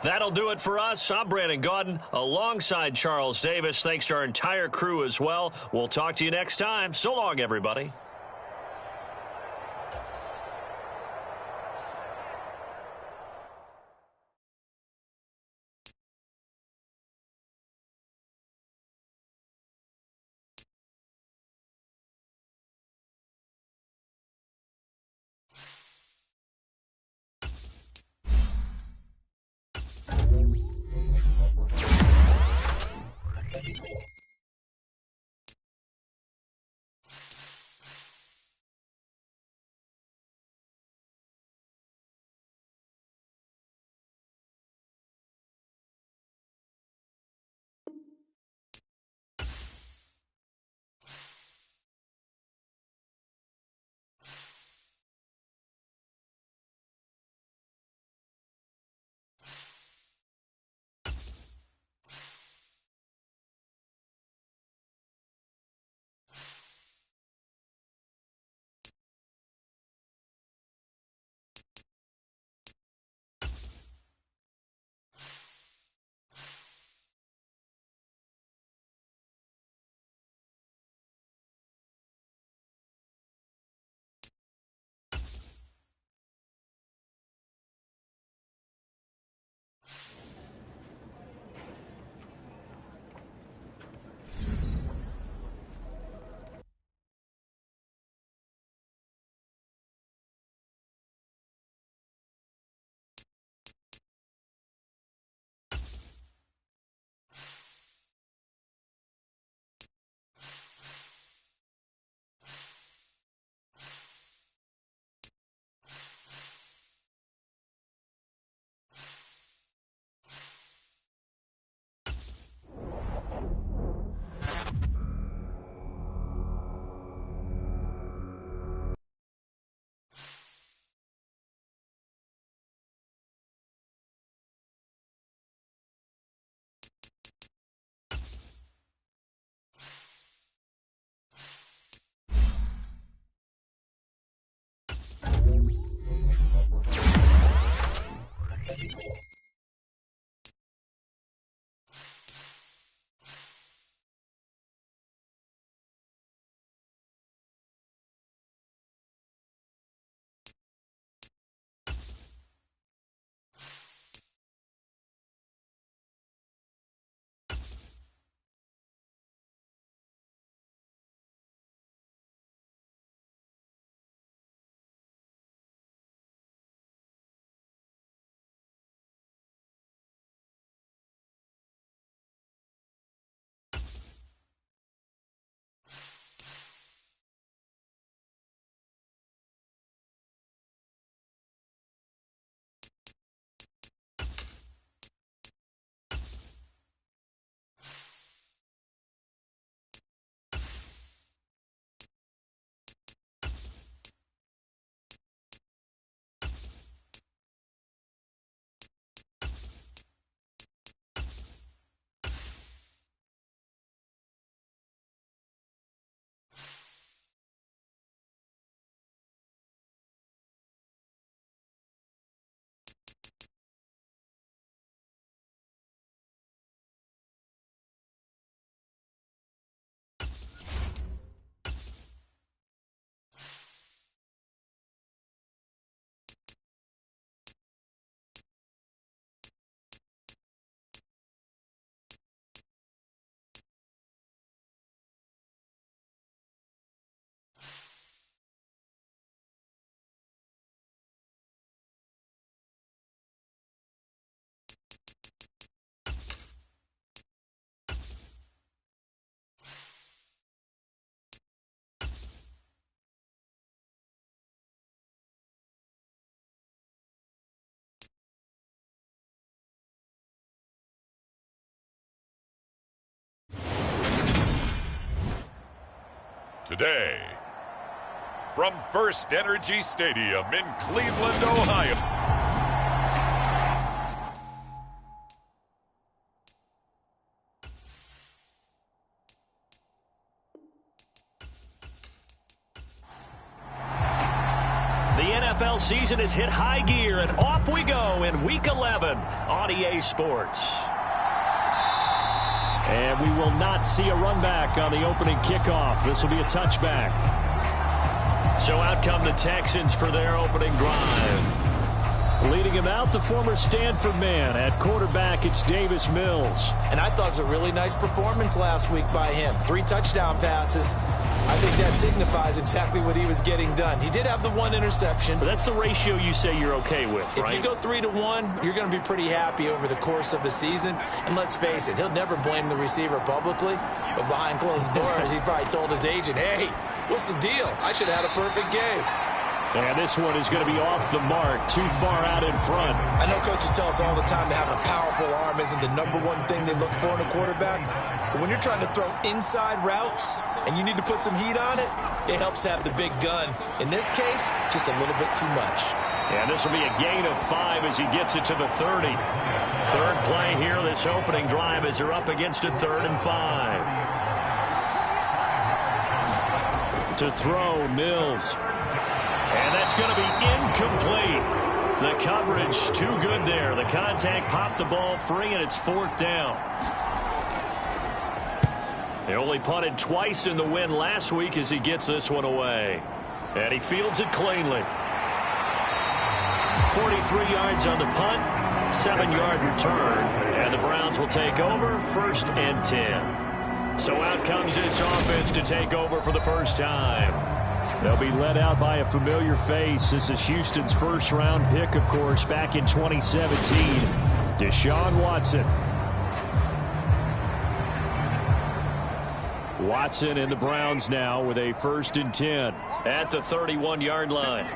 That'll do it for us. I'm Brandon Gaudin alongside Charles Davis. Thanks to our entire crew as well. We'll talk to you next time. So long, everybody. Today, from First Energy Stadium in Cleveland, Ohio. The NFL season has hit high gear, and off we go in Week 11 on EA Sports. And we will not see a run back on the opening kickoff. This will be a touchback. So out come the Texans for their opening drive. Leading him out, the former Stanford man. At quarterback, it's Davis Mills. And I thought it was a really nice performance last week by him. 3 touchdown passes. I think that signifies exactly what he was getting done. He did have the 1 interception. But that's the ratio you say you're okay with, right? If you go 3-1, you're going to be pretty happy over the course of the season. And let's face it, he'll never blame the receiver publicly. But behind closed doors, he's probably told his agent, hey, what's the deal? I should have had a perfect game. And this one is going to be off the mark, too far out in front. I know coaches tell us all the time that having a powerful arm isn't the #1 thing they look for in a quarterback. But when you're trying to throw inside routes and you need to put some heat on it, it helps have the big gun. In this case, just a little bit too much. And this will be a gain of 5 as he gets it to the 30. Third play here, this opening drive as they're up against a 3rd and 5. To throw, Mills. And that's going to be incomplete. The coverage too good there. The contact popped the ball free, and it's 4th down. They only punted twice in the win last week as he gets this one away. And he fields it cleanly. 43 yards on the punt, 7-yard return. And the Browns will take over, 1st and 10. So out comes this offense to take over for the first time. They'll be led out by a familiar face. This is Houston's first-round pick, of course, back in 2017. Deshaun Watson. Watson and the Browns now with a 1st and 10. At the 31-yard line.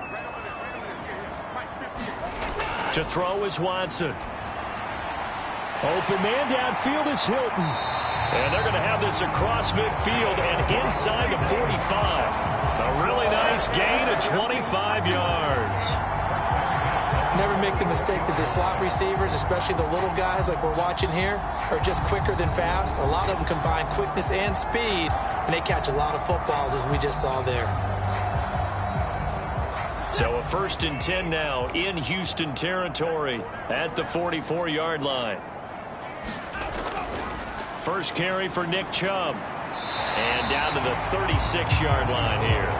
To throw is Watson. Open man downfield is Hilton. And they're going to have this across midfield and inside the 45. A really nice gain of 25 yards. Never make the mistake that the slot receivers, especially the little guys like we're watching here, are just quicker than fast. A lot of them combine quickness and speed, and they catch a lot of footballs, as we just saw there. So a 1st and 10 now in Houston territory at the 44-yard line. First carry for Nick Chubb. And down to the 36-yard line here.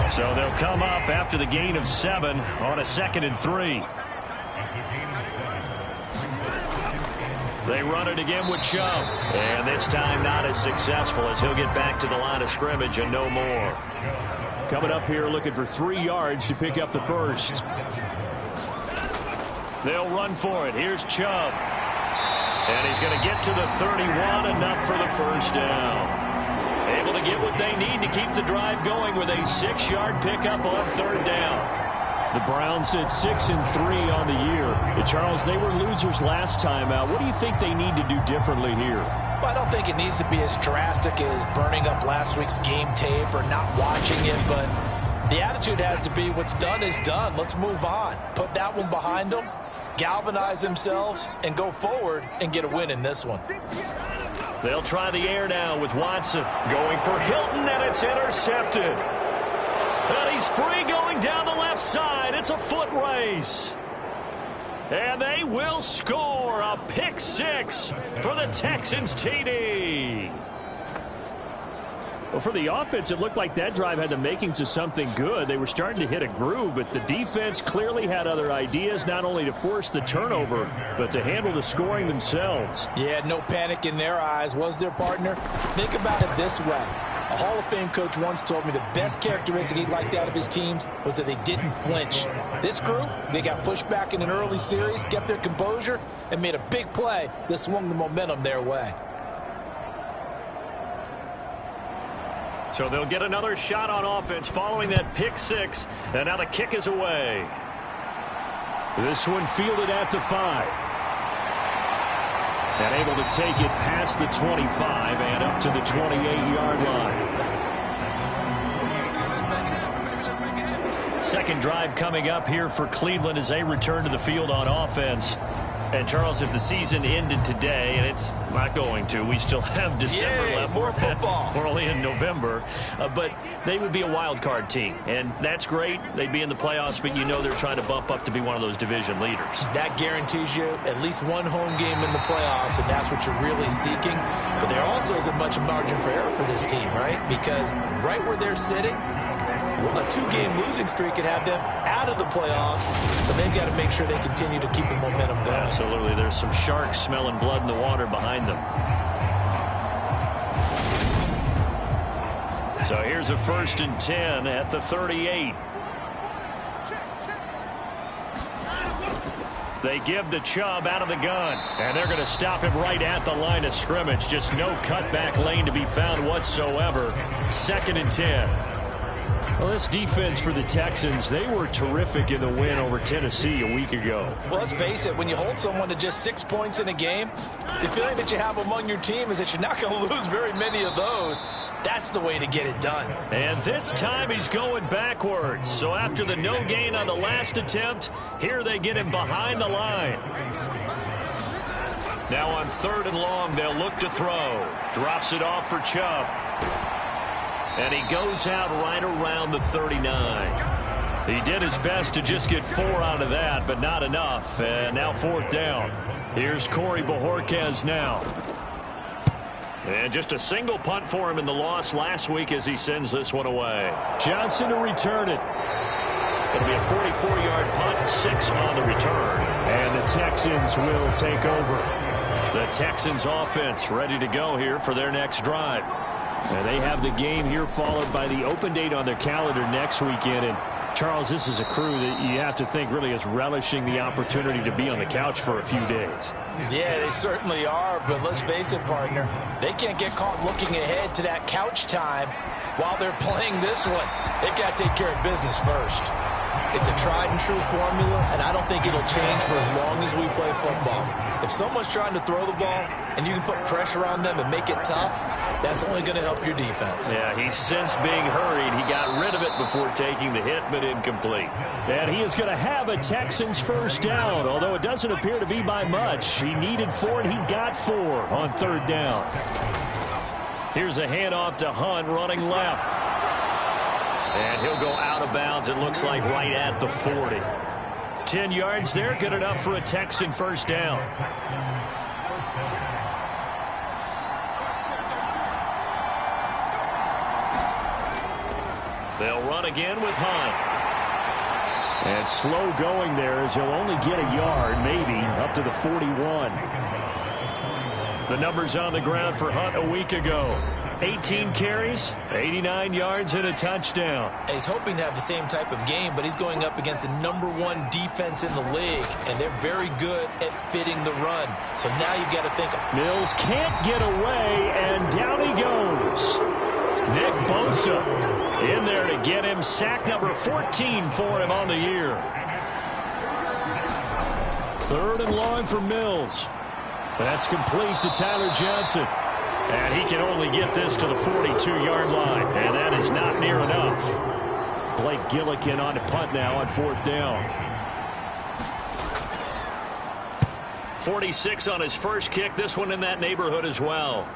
So they'll come up after the gain of 7 on a 2nd and 3. They run it again with Chubb. And this time not as successful as he'll get back to the line of scrimmage and no more. Coming up here looking for 3 yards to pick up the first. They'll run for it. Here's Chubb. And he's going to get to the 31, enough for the first down. Able to get what they need to keep the drive going with a 6-yard pickup on 3rd down. The Browns at 6-3 on the year. And Charles, they were losers last time out. What do you think they need to do differently here? Well, I don't think it needs to be as drastic as burning up last week's game tape or not watching it, but the attitude has to be what's done is done. Let's move on. Put that one behind them, galvanize themselves, and go forward and get a win in this one. They'll try the air now with Watson going for Hilton, and it's intercepted. And he's free going down the left side. It's a foot race. And they will score a pick 6 for the Texans TD. Well, for the offense, it looked like that drive had the makings of something good. They were starting to hit a groove, but the defense clearly had other ideas, not only to force the turnover, but to handle the scoring themselves. Yeah, no panic in their eyes, was their partner? Think about it this way. A Hall of Fame coach once told me the best characteristic he liked out of his teams was that they didn't flinch. This group, they got pushed back in an early series, kept their composure, and made a big play that swung the momentum their way. So they'll get another shot on offense following that pick 6, and now the kick is away. This one fielded at the 5. And able to take it past the 25 and up to the 28-yard line. Second drive coming up here for Cleveland as they return to the field on offense. And, Charles, if the season ended today, and it's not going to, we still have December left. More football. We're only in November. But they would be a wild card team. And that's great. They'd be in the playoffs, but you know they're trying to bump up to be one of those division leaders. That guarantees you at least one home game in the playoffs, and that's what you're really seeking. But there also isn't much margin for error for this team, right? Because right where they're sitting, a 2-game losing streak could have them out of the playoffs, so they've got to make sure they continue to keep the momentum going. Absolutely. There's some sharks smelling blood in the water behind them. So here's a 1st and 10 at the 38. They give to Chubb out of the gun, and they're going to stop him right at the line of scrimmage. Just no cutback lane to be found whatsoever. 2nd and 10. Well, this defense for the Texans, they were terrific in the win over Tennessee a week ago. Well, let's face it, when you hold someone to just 6 points in a game, the feeling that you have among your team is that you're not going to lose very many of those. That's the way to get it done. And this time he's going backwards. So after the no gain on the last attempt, here they get him behind the line. Now on 3rd and long, they'll look to throw. Drops it off for Chubb. And he goes out right around the 39. He did his best to just get 4 out of that, but not enough. And now 4th down. Here's Corey Bojorquez now. And just a single punt for him in the loss last week as he sends this one away. Johnson to return it. It'll be a 44-yard punt, 6 on the return. And the Texans will take over. The Texans offense ready to go here for their next drive. And they have the game here followed by the open date on their calendar next weekend. And, Charles, this is a crew that you have to think really is relishing the opportunity to be on the couch for a few days. Yeah, they certainly are. But let's face it, partner, they can't get caught looking ahead to that couch time while they're playing this one. They've got to take care of business first. It's a tried and true formula, and I don't think it'll change for as long as we play football. If someone's trying to throw the ball and you can put pressure on them and make it tough, that's only going to help your defense. Yeah, he sensed being hurried. He got rid of it before taking the hit, but incomplete. And he is going to have a Texans first down, although it doesn't appear to be by much. He needed 4, and he got 4 on 3rd down. Here's a handoff to Hunt running left. And he'll go out of bounds, it looks like, right at the 40. 10 yards there, good enough for a Texan first down. They'll run again with Hunt. And slow going there as he'll only get a yard, maybe, up to the 41. The numbers on the ground for Hunt a week ago. 18 carries, 89 yards, and a touchdown. And he's hoping to have the same type of game, but he's going up against the #1 defense in the league, and they're very good at fitting the run. So now you've got to think. Mills can't get away, and down he goes. Nick Bosa in there to get him sack number 14 for him on the year. 3rd and long for Mills. That's complete to Tyler Johnson. And he can only get this to the 42-yard line, and that is not near enough. Blake Gillikin on the punt now on 4th down. 46 on his first kick, this one in that neighborhood as well.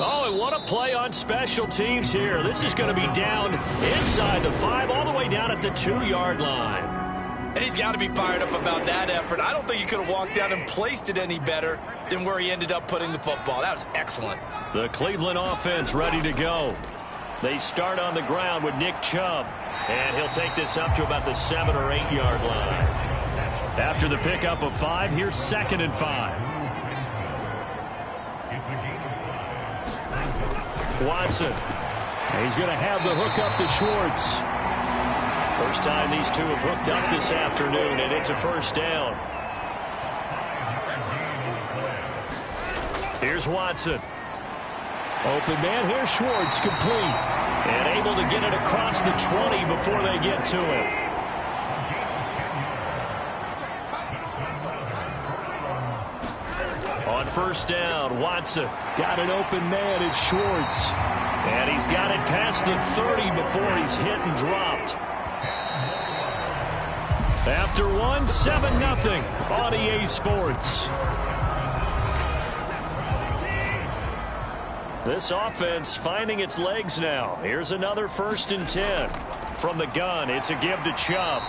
Oh, and what a play on special teams here. This is going to be down inside the 5, all the way down at the 2-yard line. And he's got to be fired up about that effort. I don't think he could have walked down and placed it any better than where he ended up putting the football. That was excellent. The Cleveland offense ready to go. They start on the ground with Nick Chubb. And he'll take this up to about the 7 or 8 yard line. After the pickup of 5, here's 2nd and 5. Watson. He's going to have the hook up to Schwartz. First time these two have hooked up this afternoon, and it's a first down. Here's Watson. Open man, here's Schwartz, complete. And able to get it across the 20 before they get to it. On first down, Watson. Got an open man, it's Schwartz. And he's got it past the 30 before he's hit and dropped. After 1, 7-0 on EA Sports. This offense finding its legs now. Here's another 1st and 10. From the gun, it's a give to Chubb.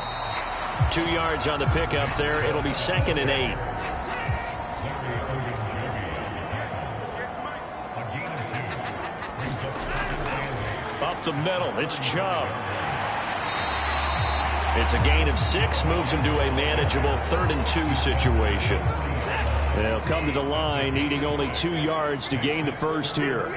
2 yards on the pickup there. It'll be 2nd and 8. Up the middle, it's Chubb. It's a gain of 6, moves him to a manageable 3rd and 2 situation. They'll come to the line, needing only 2 yards to gain the first here.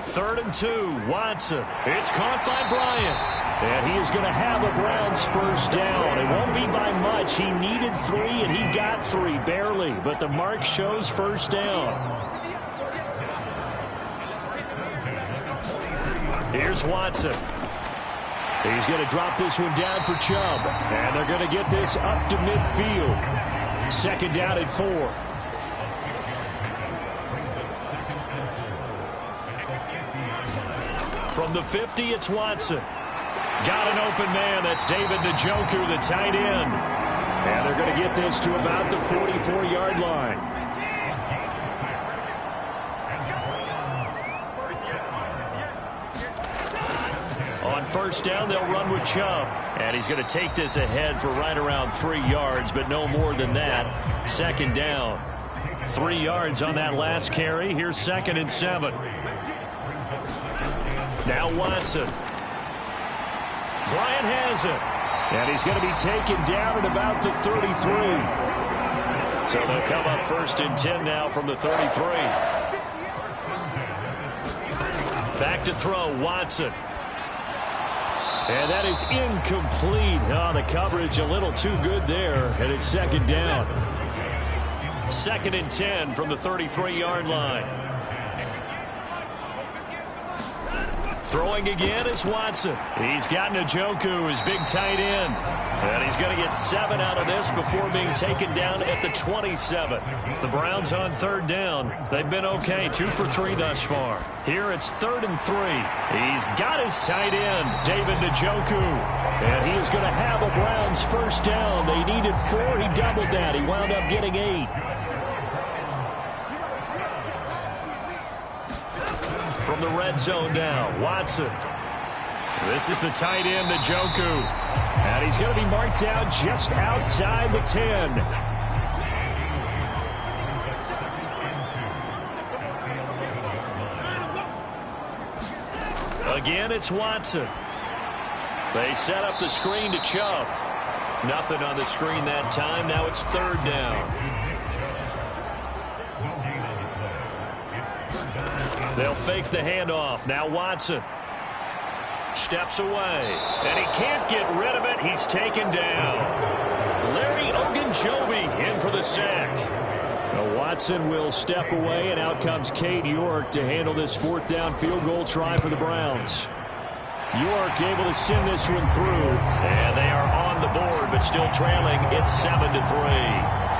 3rd and 2, Watson. It's caught by Bryant. And he is going to have a Browns first down. It won't be by much. He needed 3, and he got 3, barely. But the mark shows first down. Here's Watson. He's going to drop this one down for Chubb. And they're going to get this up to midfield. 2nd down and 4. From the 50, it's Watson. Got an open man. That's David Njoku, the tight end. And they're going to get this to about the 44-yard line. On first down, they'll run with Chubb. And he's going to take this ahead for right around 3 yards, but no more than that. 2nd down. 3 yards on that last carry. Here's 2nd and 7. Now Watson. Bryant has it. And he's going to be taken down at about the 33. So they'll come up 1st and 10 now from the 33. Back to throw, Watson. And that is incomplete. Oh, the coverage a little too good there. And it's 2nd down. 2nd and 10 from the 33-yard line. Throwing again is Watson. He's got Njoku, his big tight end. And he's going to get 7 out of this before being taken down at the 27. The Browns on 3rd down. They've been okay, 2 for 3 thus far. Here it's 3rd and 3. He's got his tight end, David Njoku. And he is going to have a Browns first down. They needed 4. He doubled that. He wound up getting 8. from the red zone now. Watson. This is the tight end, Njoku. And he's going to be marked down just outside the 10. Again, it's Watson. They set up the screen to Chubb. Nothing on the screen that time. Now it's third down. They'll fake the handoff. Now Watson steps away, and he can't get rid of it. He's taken down. Larry Ogunjobi in for the sack. Now Watson will step away, and out comes Cade York to handle this fourth down field goal try for the Browns. York able to send this one through, and they are on the board, but still trailing. It's 7-3.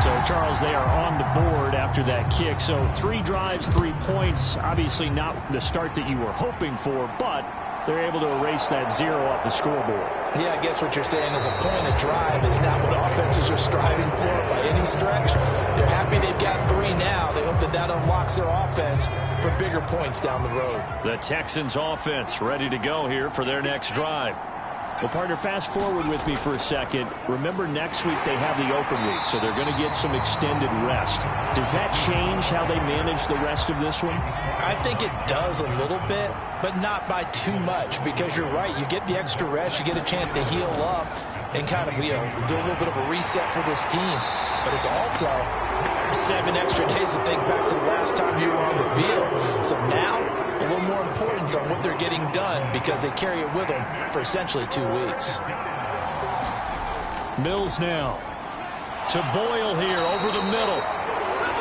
So, Charles, they are on the board after that kick. So 3 drives, 3 points. Obviously not the start that you were hoping for, but they're able to erase that 0 off the scoreboard. Yeah, I guess what you're saying is a point of drive is not what offenses are striving for by any stretch. They're happy they've got 3 now. They hope that that unlocks their offense for bigger points down the road. The Texans offense ready to go here for their next drive. Well, partner, fast forward with me for a second. Remember, next week they have the open week, so they're going to get some extended rest. Does that change how they manage the rest of this one? I think it does a little bit, but not by too much, because you're right. You get the extra rest, you get a chance to heal up and kind of, do a little bit of a reset for this team. But it's also 7 extra days to think back to the last time you were on the field. So now, a little more importance on what they're getting done because they carry it with them for essentially 2 weeks. Mills now to Boyle here over the middle.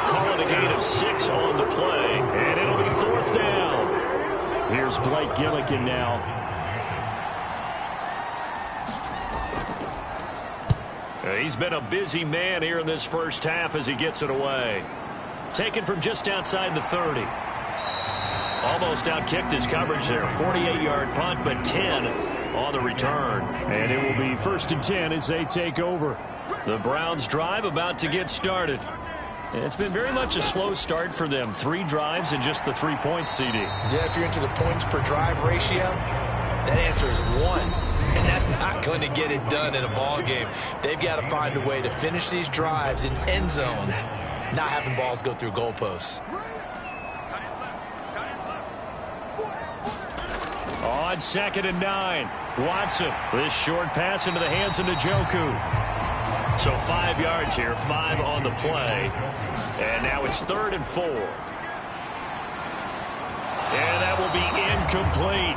Call it a gain of 6 on the play, and it'll be 4th down. Here's Blake Gillikin now. He's been a busy man here in this first half as he gets it away. Taken from just outside the 30. Almost outkicked his coverage there. 48-yard punt, but 10 on the return. And it will be 1st and 10 as they take over. The Browns drive about to get started. It's been very much a slow start for them. 3 drives and just the 3 points, CD. Yeah, if you're into the points per drive ratio, that answer is 1. And that's not going to get it done in a ball game. They've got to find a way to finish these drives in end zones, not having balls go through goalposts. On 2nd and 9, Watson. This short pass into the hands of Njoku. So 5 yards here, 5 on the play. And now it's 3rd and 4. And that will be incomplete.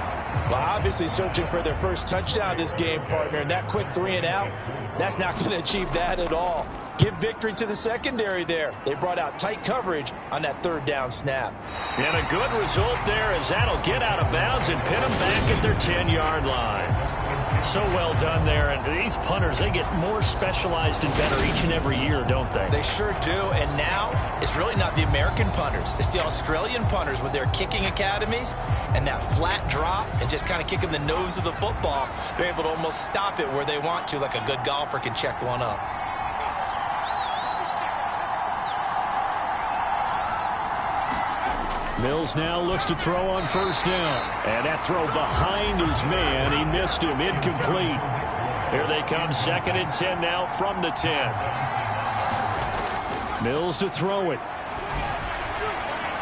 Well, obviously searching for their first touchdown this game, partner. And that quick 3 and out, that's not going to achieve that at all. Give victory to the secondary there. They brought out tight coverage on that 3rd down snap. And a good result there as that'll get out of bounds and pin them back at their 10-yard line. So well done there. And these punters, they get more specialized and better each and every year, don't they? They sure do. And now it's really not the American punters. It's the Australian punters with their kicking academies and that flat drop and just kind of kicking the nose of the football. They're able to almost stop it where they want to, like a good golfer can check one up. Mills now looks to throw on 1st down. And that throw behind his man. He missed him. Incomplete. Here they come. 2nd and 10 now from the 10. Mills to throw it.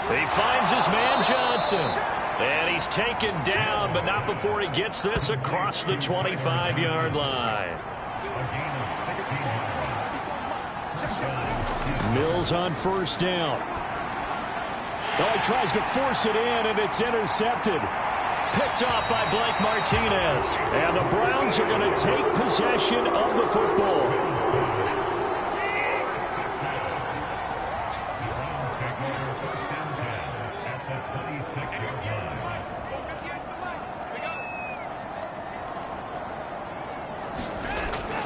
He finds his man Johnson. And he's taken down, but not before he gets this across the 25-yard line. Mills on 1st down. Oh, he tries to force it in, and it's intercepted. Picked off by Blake Martinez. And the Browns are going to take possession of the football.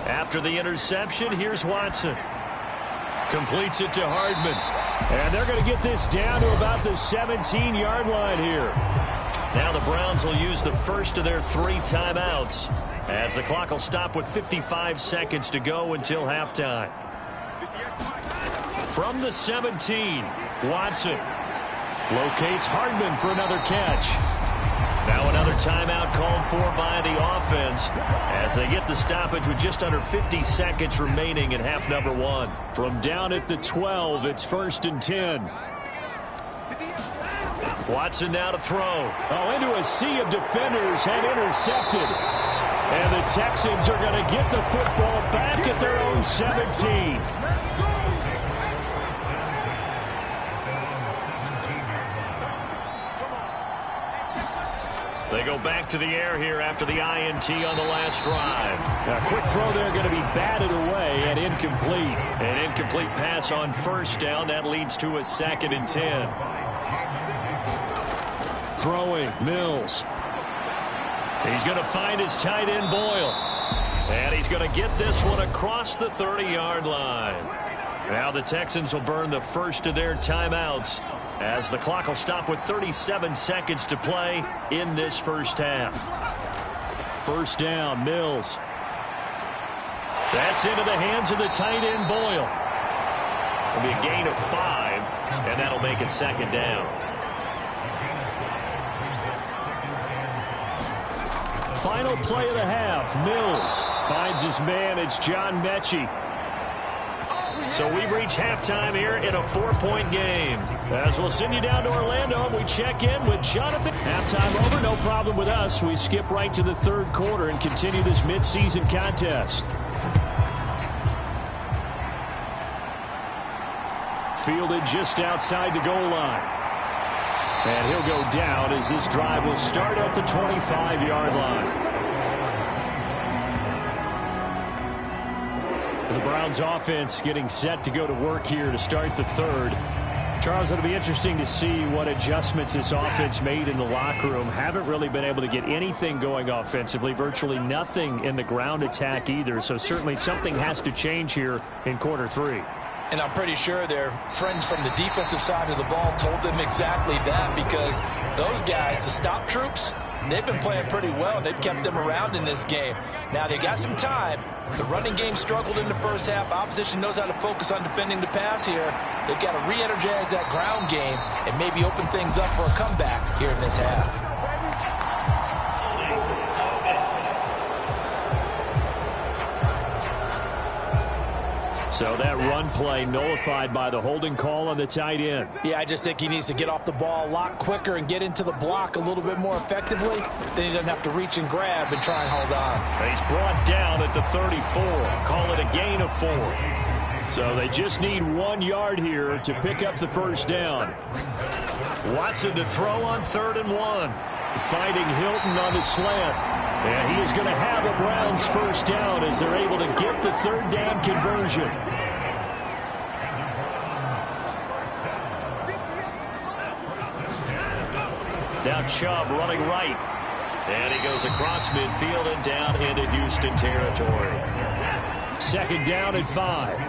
After the interception, here's Watson. Completes it to Hardman. And they're going to get this down to about the 17-yard line here. Now the Browns will use the first of their 3 timeouts as the clock will stop with 55 seconds to go until halftime. From the 17, Watson locates Hardman for another catch. Now another timeout called for by the offense as they get the stoppage with just under 50 seconds remaining in half number 1. From down at the 12, it's 1st and 10. Watson now to throw. Oh, into a sea of defenders and intercepted. And the Texans are going to get the football back at their own 17. They go back to the air here after the INT on the last drive. A quick throw there going to be batted away and incomplete. An incomplete pass on 1st down. That leads to a 2nd and 10. Throwing, Mills. He's going to find his tight end, Boyle. And he's going to get this one across the 30-yard line. Now the Texans will burn the first of their timeouts as the clock will stop with 37 seconds to play in this first half. 1st down, Mills. That's into the hands of the tight end, Boyle. It'll be a gain of 5, and that'll make it 2nd down. Final play of the half. Mills finds his man. It's John Mechie. So we've reached halftime here in a 4-point game. As we'll send you down to Orlando, and we check in with Jonathan. Halftime over, no problem with us. We skip right to the 3rd quarter and continue this midseason contest. Fielded just outside the goal line. And he'll go down as this drive will start at the 25-yard line. The Browns offense getting set to go to work here to start the 3rd. Charles, it'll be interesting to see what adjustments this offense made in the locker room. Haven't really been able to get anything going offensively, virtually nothing in the ground attack either. So certainly something has to change here in quarter 3. And I'm pretty sure their friends from the defensive side of the ball told them exactly that, because those guys, the stop troops, they've been playing pretty well, and they've kept them around in this game. Now, they got some time. The running game struggled in the first half. Opposition knows how to focus on defending the pass here. They've got to re-energize that ground game and maybe open things up for a comeback here in this half. So that run play nullified by the holding call on the tight end. Yeah, I just think he needs to get off the ball a lot quicker and get into the block a little bit more effectively. Then he doesn't have to reach and grab and try and hold on. He's brought down at the 34. Call it a gain of 4. So they just need 1 yard here to pick up the first down. Watson to throw on 3rd and 1. Finding Hilton on the slant. And he is going to have a Browns first down as they're able to get the 3rd down conversion. Now Chubb running right. And he goes across midfield and down into Houston territory. 2nd down and 5.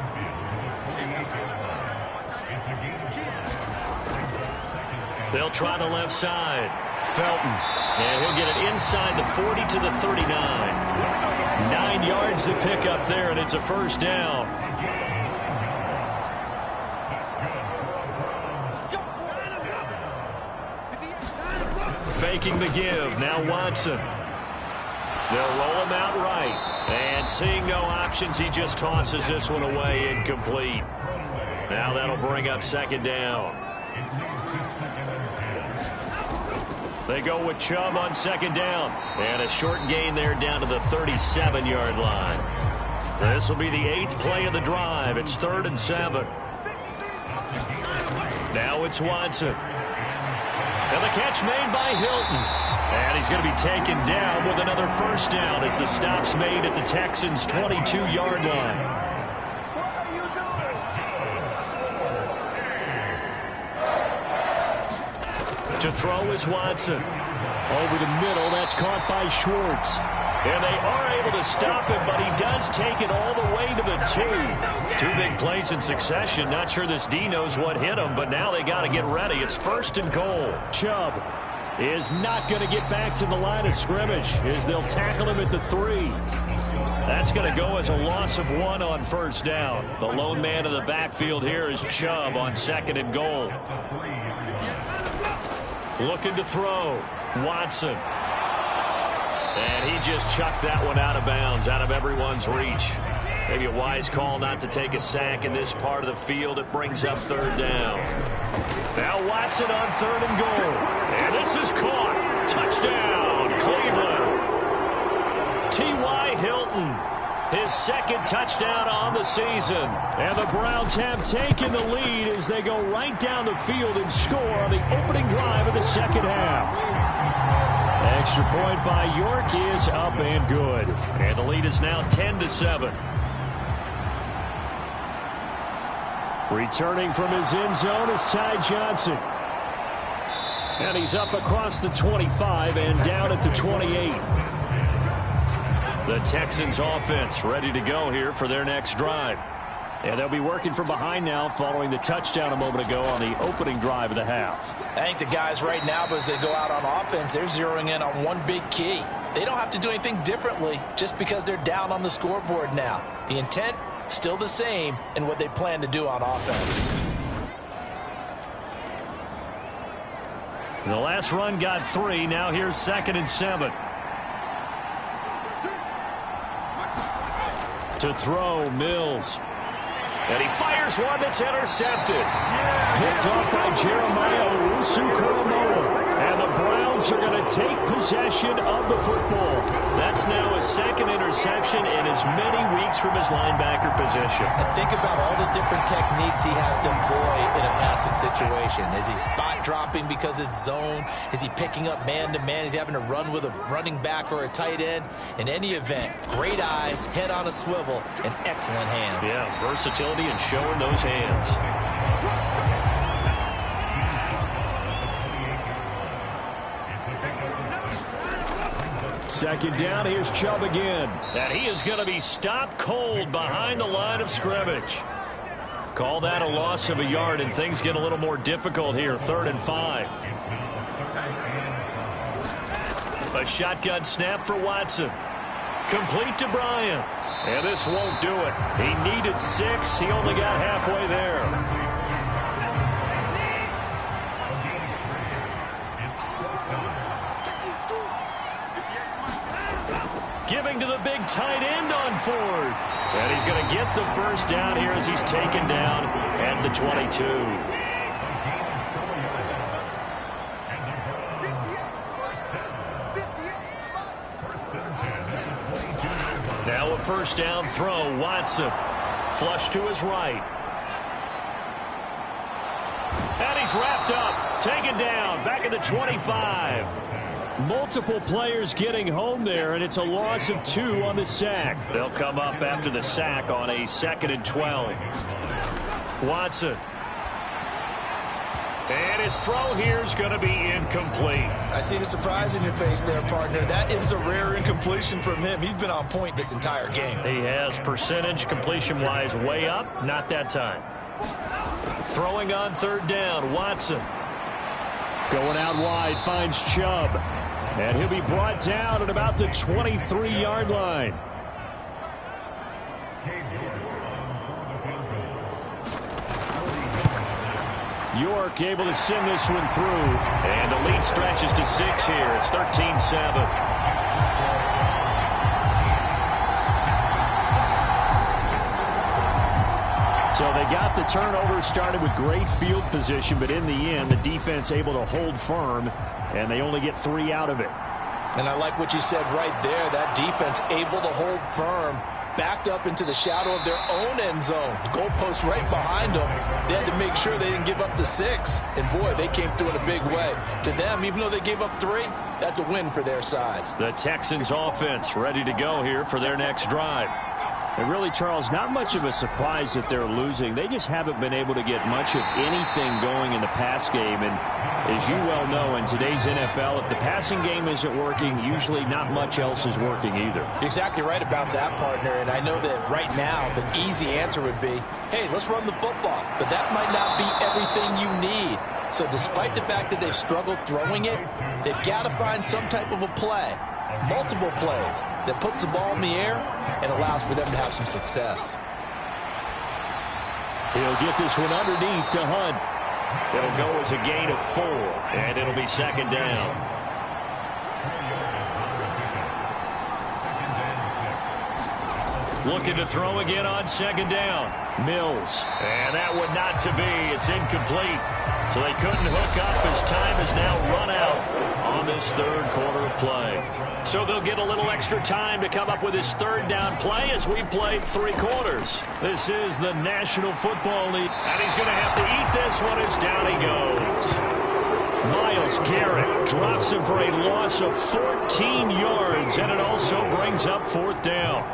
They'll try the left side. Felton. And he'll get it inside the 40 to the 39. 9 yards to pick up there, and it's a first down. Faking the give. Now Watson. They'll roll him out right. And seeing no options, he just tosses this one away incomplete. Now that'll bring up 2nd down. They go with Chubb on 2nd down. And a short gain there down to the 37-yard line. This will be the 8th play of the drive. It's 3rd and 7. Now it's Watson. And the catch made by Hilton. And he's going to be taken down with another first down as the stop's made at the Texans' 22-yard line. To throw is Watson. Over the middle, that's caught by Schwartz. And they are able to stop him, but he does take it all the way to the 2. 2 big plays in succession. Not sure this D knows what hit him, but now they got to get ready. It's 1st and goal. Chubb is not going to get back to the line of scrimmage as they'll tackle him at the 3. That's going to go as a loss of 1 on first down. The lone man in the backfield here is Chubb on 2nd and goal. Looking to throw. Watson. And he just chucked that one out of bounds, out of everyone's reach. Maybe a wise call not to take a sack in this part of the field. It brings up 3rd down. Now Watson on 3rd and goal. And this is caught. Touchdown, Cleveland. T.Y. Hilton, his 2nd touchdown on the season. And the Browns have taken the lead as they go right down the field and score on the opening drive of the 2nd half. Extra point by York is up and good. And the lead is now 10-7. Returning from his end zone is Ty Johnson. And he's up across the 25 and down at the 28. The Texans offense ready to go here for their next drive. And they'll be working from behind now following the touchdown a moment ago on the opening drive of the half. I think the guys right now, as they go out on offense, they're zeroing in on one big key. They don't have to do anything differently just because they're down on the scoreboard now. The intent, still the same in what they plan to do on offense. The last run got 3. Now here's 2nd and 7. To throw, Mills. And he fires one that's intercepted. Picked off by Jeremiah Owusu-Koramoah. And the Browns are going to take possession of the football. That's now his 2nd interception in as many weeks from his linebacker position. And think about all the different techniques he has to employ in a passing situation. Is he spot dropping because it's zone? Is he picking up man-to-man? Is he having to run with a running back or a tight end? In any event, great eyes, head on a swivel, and excellent hands. Yeah, versatility and showing those hands. Second down, here's Chubb again. And he is going to be stopped cold behind the line of scrimmage. Call that a loss of a yard, and things get a little more difficult here. 3rd and 5. A shotgun snap for Watson. Complete to Bryant. And this won't do it. He needed 6. He only got halfway there. Giving to the big tight end on 4th. And he's going to get the first down here as he's taken down at the 22. Now a first down throw. Watson. Flush to his right. And he's wrapped up. Taken down. Back at the 25. Multiple players getting home there, and it's a loss of 2 on the sack. They'll come up after the sack on a 2nd and 12. Watson. And his throw here is going to be incomplete. I see the surprise in your face there, partner. That is a rare incompletion from him. He's been on point this entire game. He has percentage completion-wise way up. Not that time. Throwing on 3rd down, Watson. Going out wide, finds Chubb. And he'll be brought down at about the 23-yard line. York able to send this one through. And the lead stretches to 6 here. It's 13-7. So they got the turnover, started with great field position, but in the end, the defense able to hold firm, and they only get 3 out of it. And I like what you said right there. That defense able to hold firm, backed up into the shadow of their own end zone. The goalpost right behind them. They had to make sure they didn't give up the 6. And, boy, they came through in a big way. To them, even though they gave up 3, that's a win for their side. The Texans offense ready to go here for their next drive. And really, Charles, not much of a surprise that they're losing. They just haven't been able to get much of anything going in the pass game. And as you well know, in today's NFL, if the passing game isn't working, usually not much else is working either. You're exactly right about that, partner. And I know that right now the easy answer would be, hey, let's run the football. But that might not be everything you need. So despite the fact that they've struggled throwing it, they've got to find some type of a play, multiple plays, that puts the ball in the air and allows for them to have some success. He'll get this one underneath to Hunt. It'll go as a gain of 4, and it'll be second down. Looking to throw again on second down. Mills. And that one not to be. It's incomplete. So they couldn't hook up as time has now run out on this third quarter of play. So they'll get a little extra time to come up with his third down play as we played 3 quarters. This is the National Football League. And he's going to have to eat this one as down he goes. Myles Garrett drops him for a loss of 14 yards, and it also brings up 4th down.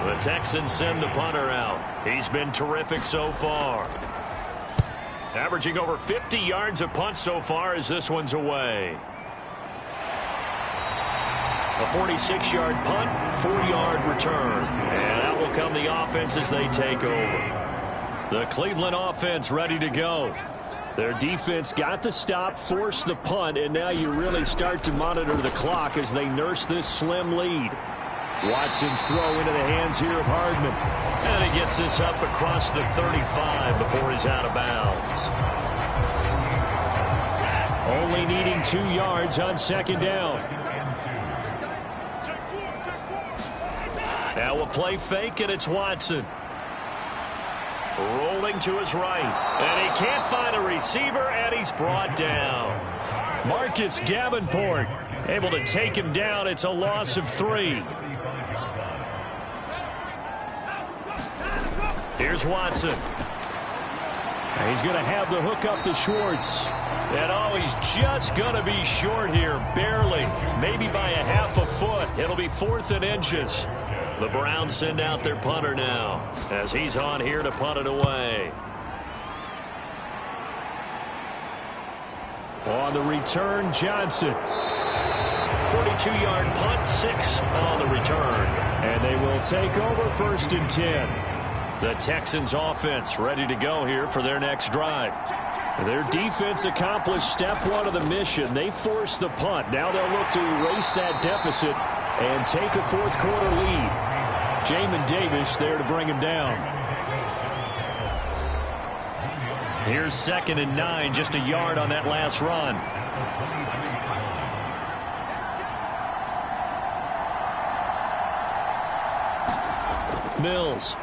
The Texans send the punter out. He's been terrific so far. Averaging over 50 yards a punt so far as this one's away. A 46-yard punt, 4-yard return. And out will come the offense as they take over. The Cleveland offense ready to go. Their defense got the stop, forced the punt, and now you really start to monitor the clock as they nurse this slim lead. Watson's throw into the hands here of Hardman. And he gets this up across the 35 before he's out of bounds. Only needing 2 yards on second down. Now a play fake, and it's Watson. Rolling to his right. And he can't find a receiver, and he's brought down. Marcus Davenport able to take him down. It's a loss of 3. Here's Watson. He's going to have the hook up to Schwartz. And oh, he's just going to be short here, barely, maybe by a half a foot. It'll be 4th and inches. The Browns send out their punter now as he's on here to punt it away. On the return, Johnson. 42-yard punt, 6 on the return. And they will take over 1st and 10. The Texans offense ready to go here for their next drive. Their defense accomplished step 1 of the mission. They forced the punt. Now they'll look to erase that deficit and take a 4th quarter lead. Jamin Davis there to bring him down. Here's 2nd and 9, just a yard on that last run. Mills.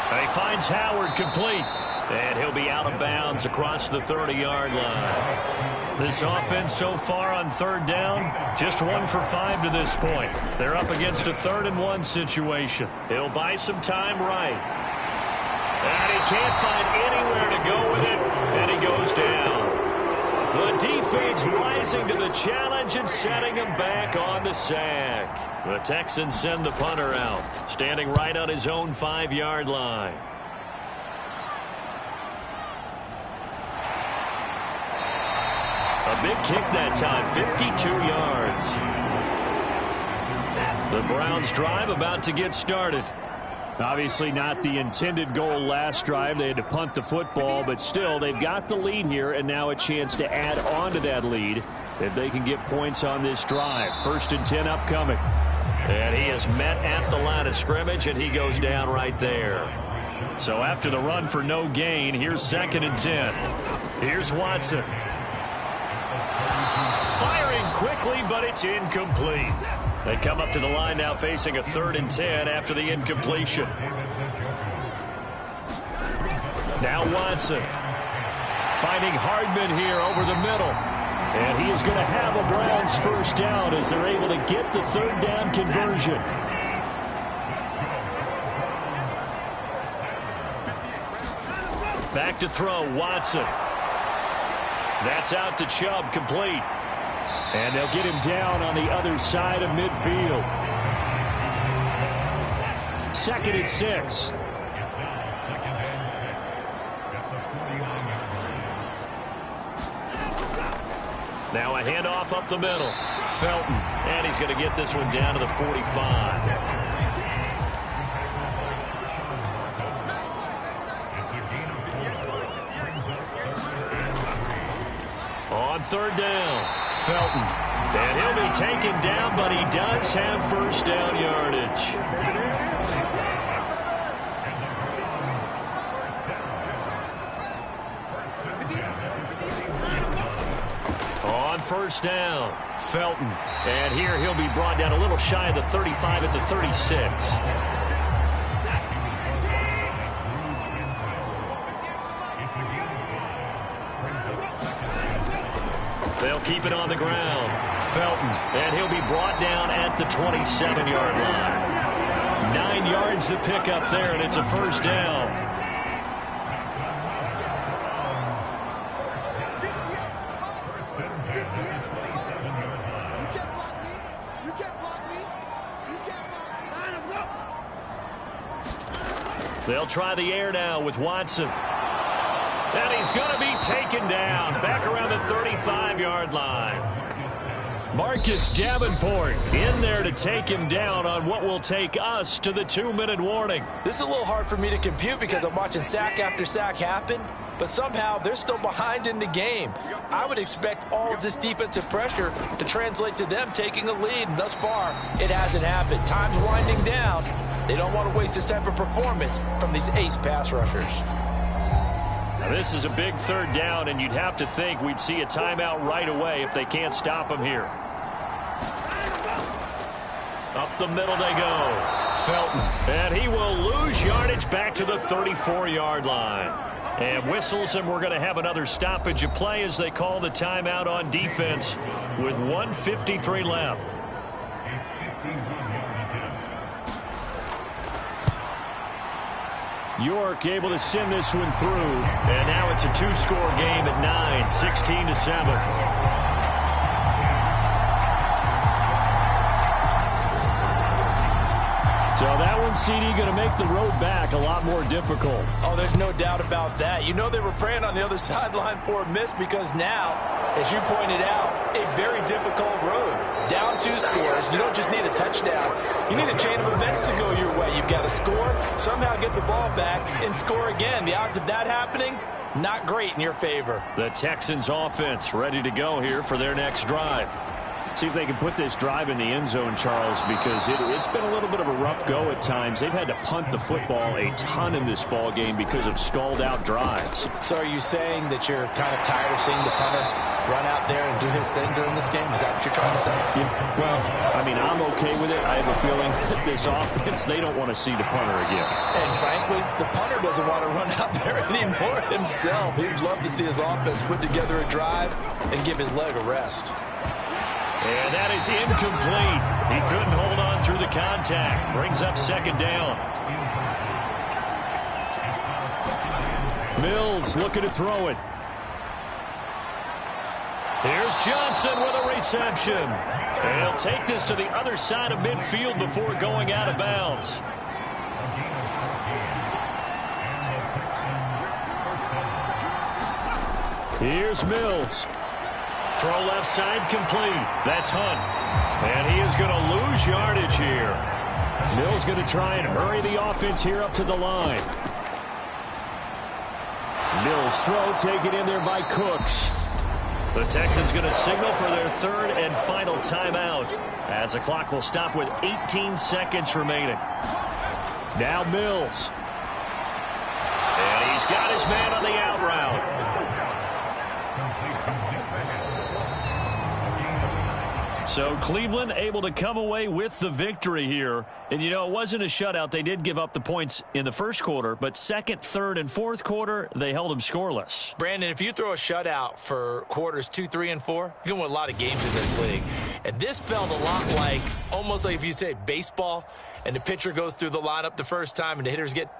And he finds Howard complete. And he'll be out of bounds across the 30-yard line. This offense so far on 3rd down, just 1 for 5 to this point. They're up against a 3rd and 1 situation. He'll buy some time right. And he can't find anywhere to go with it, and he goes down. The defense rising to the challenge and setting him back on the sack. The Texans send the punter out, standing right on his own 5-yard line. A big kick that time, 52 yards. The Browns drive about to get started. Obviously not the intended goal last drive. They had to punt the football, but still they've got the lead here and now a chance to add on to that lead if they can get points on this drive. 1st and 10 upcoming. And he is met at the line of scrimmage, and he goes down right there. So after the run for no gain, here's 2nd and 10. Here's Watson. Firing quickly, but it's incomplete. They come up to the line now facing a 3rd and 10 after the incompletion. Now Watson. Finding Hardman here over the middle. And he is going to have a Browns 1st down as they're able to get the 3rd down conversion. Back to throw, Watson. That's out to Chubb, complete. And they'll get him down on the other side of midfield. 2nd and 6. Now a handoff up the middle. Felton. And he's going to get this one down to the 45. On third down, Felton. And he'll be taken down, but he does have first down yardage. On first down, Felton. And here he'll be brought down a little shy of the 35 at the 36. They'll keep it on the ground. Felton, and he'll be brought down at the 27-yard line. 9 yards to pick up there, and it's a first down. They'll try the air now with Watson. And he's going to be taken down back around the 35-yard line. Marcus Davenport in there to take him down on what will take us to the 2-minute warning. This is a little hard for me to compute because I'm watching sack after sack happen, but somehow they're still behind in the game. I would expect all of this defensive pressure to translate to them taking a lead, and thus far, it hasn't happened. Time's winding down. They don't want to waste this type of performance from these ace pass rushers. Now, this is a big third down, and you'd have to think we'd see a timeout right away if they can't stop him here. Up the middle they go. Felton. And he will lose yardage back to the 34-yard line. And whistles, and we're going to have another stoppage of play as they call the timeout on defense with 1:53 left. York able to send this one through. And now it's a 2-score game at 9, 16-7. So that one, CD, going to make the road back a lot more difficult. Oh, there's no doubt about that. You know they were praying on the other sideline for a miss because now, as you pointed out, a very difficult road. Down 2 scores. You don't just need a touchdown. You need a chain of events to go your way. You've got to score, somehow get the ball back, and score again. The odds of that happening, not great in your favor. The Texans offense ready to go here for their next drive. See if they can put this drive in the end zone, Charles, because it's been a little bit of a rough go at times. They've had to punt the football a ton in this ball game because of stalled-out drives. So are you saying that you're kind of tired of seeing the punter run out there and do his thing during this game? Is that what you're trying to say? Yeah, well, I mean, I'm okay with it. I have a feeling that this offense, they don't want to see the punter again. And frankly, the punter doesn't want to run out there anymore himself. He'd love to see his offense put together a drive and give his leg a rest. And that is incomplete. He couldn't hold on through the contact. Brings up second down. Mills looking to throw it. Here's Johnson with a reception. And he'll take this to the other side of midfield before going out of bounds. Here's Mills. Throw left side complete. That's Hunt. And he is going to lose yardage here. Mills going to try and hurry the offense here up to the line. Mills throw taken in there by Cooks. The Texans going to signal for their third and final timeout as the clock will stop with 18 seconds remaining. Now Mills. And he's got his man on the out route. So Cleveland able to come away with the victory here. And, you know, it wasn't a shutout. They did give up the points in the first quarter, but second, third, and fourth quarter, they held them scoreless. Brandon, if you throw a shutout for quarters 2, 3, and 4, you're going to win a lot of games in this league. And this felt a lot like, almost like if you say baseball, and the pitcher goes through the lineup the first time, and the hitters get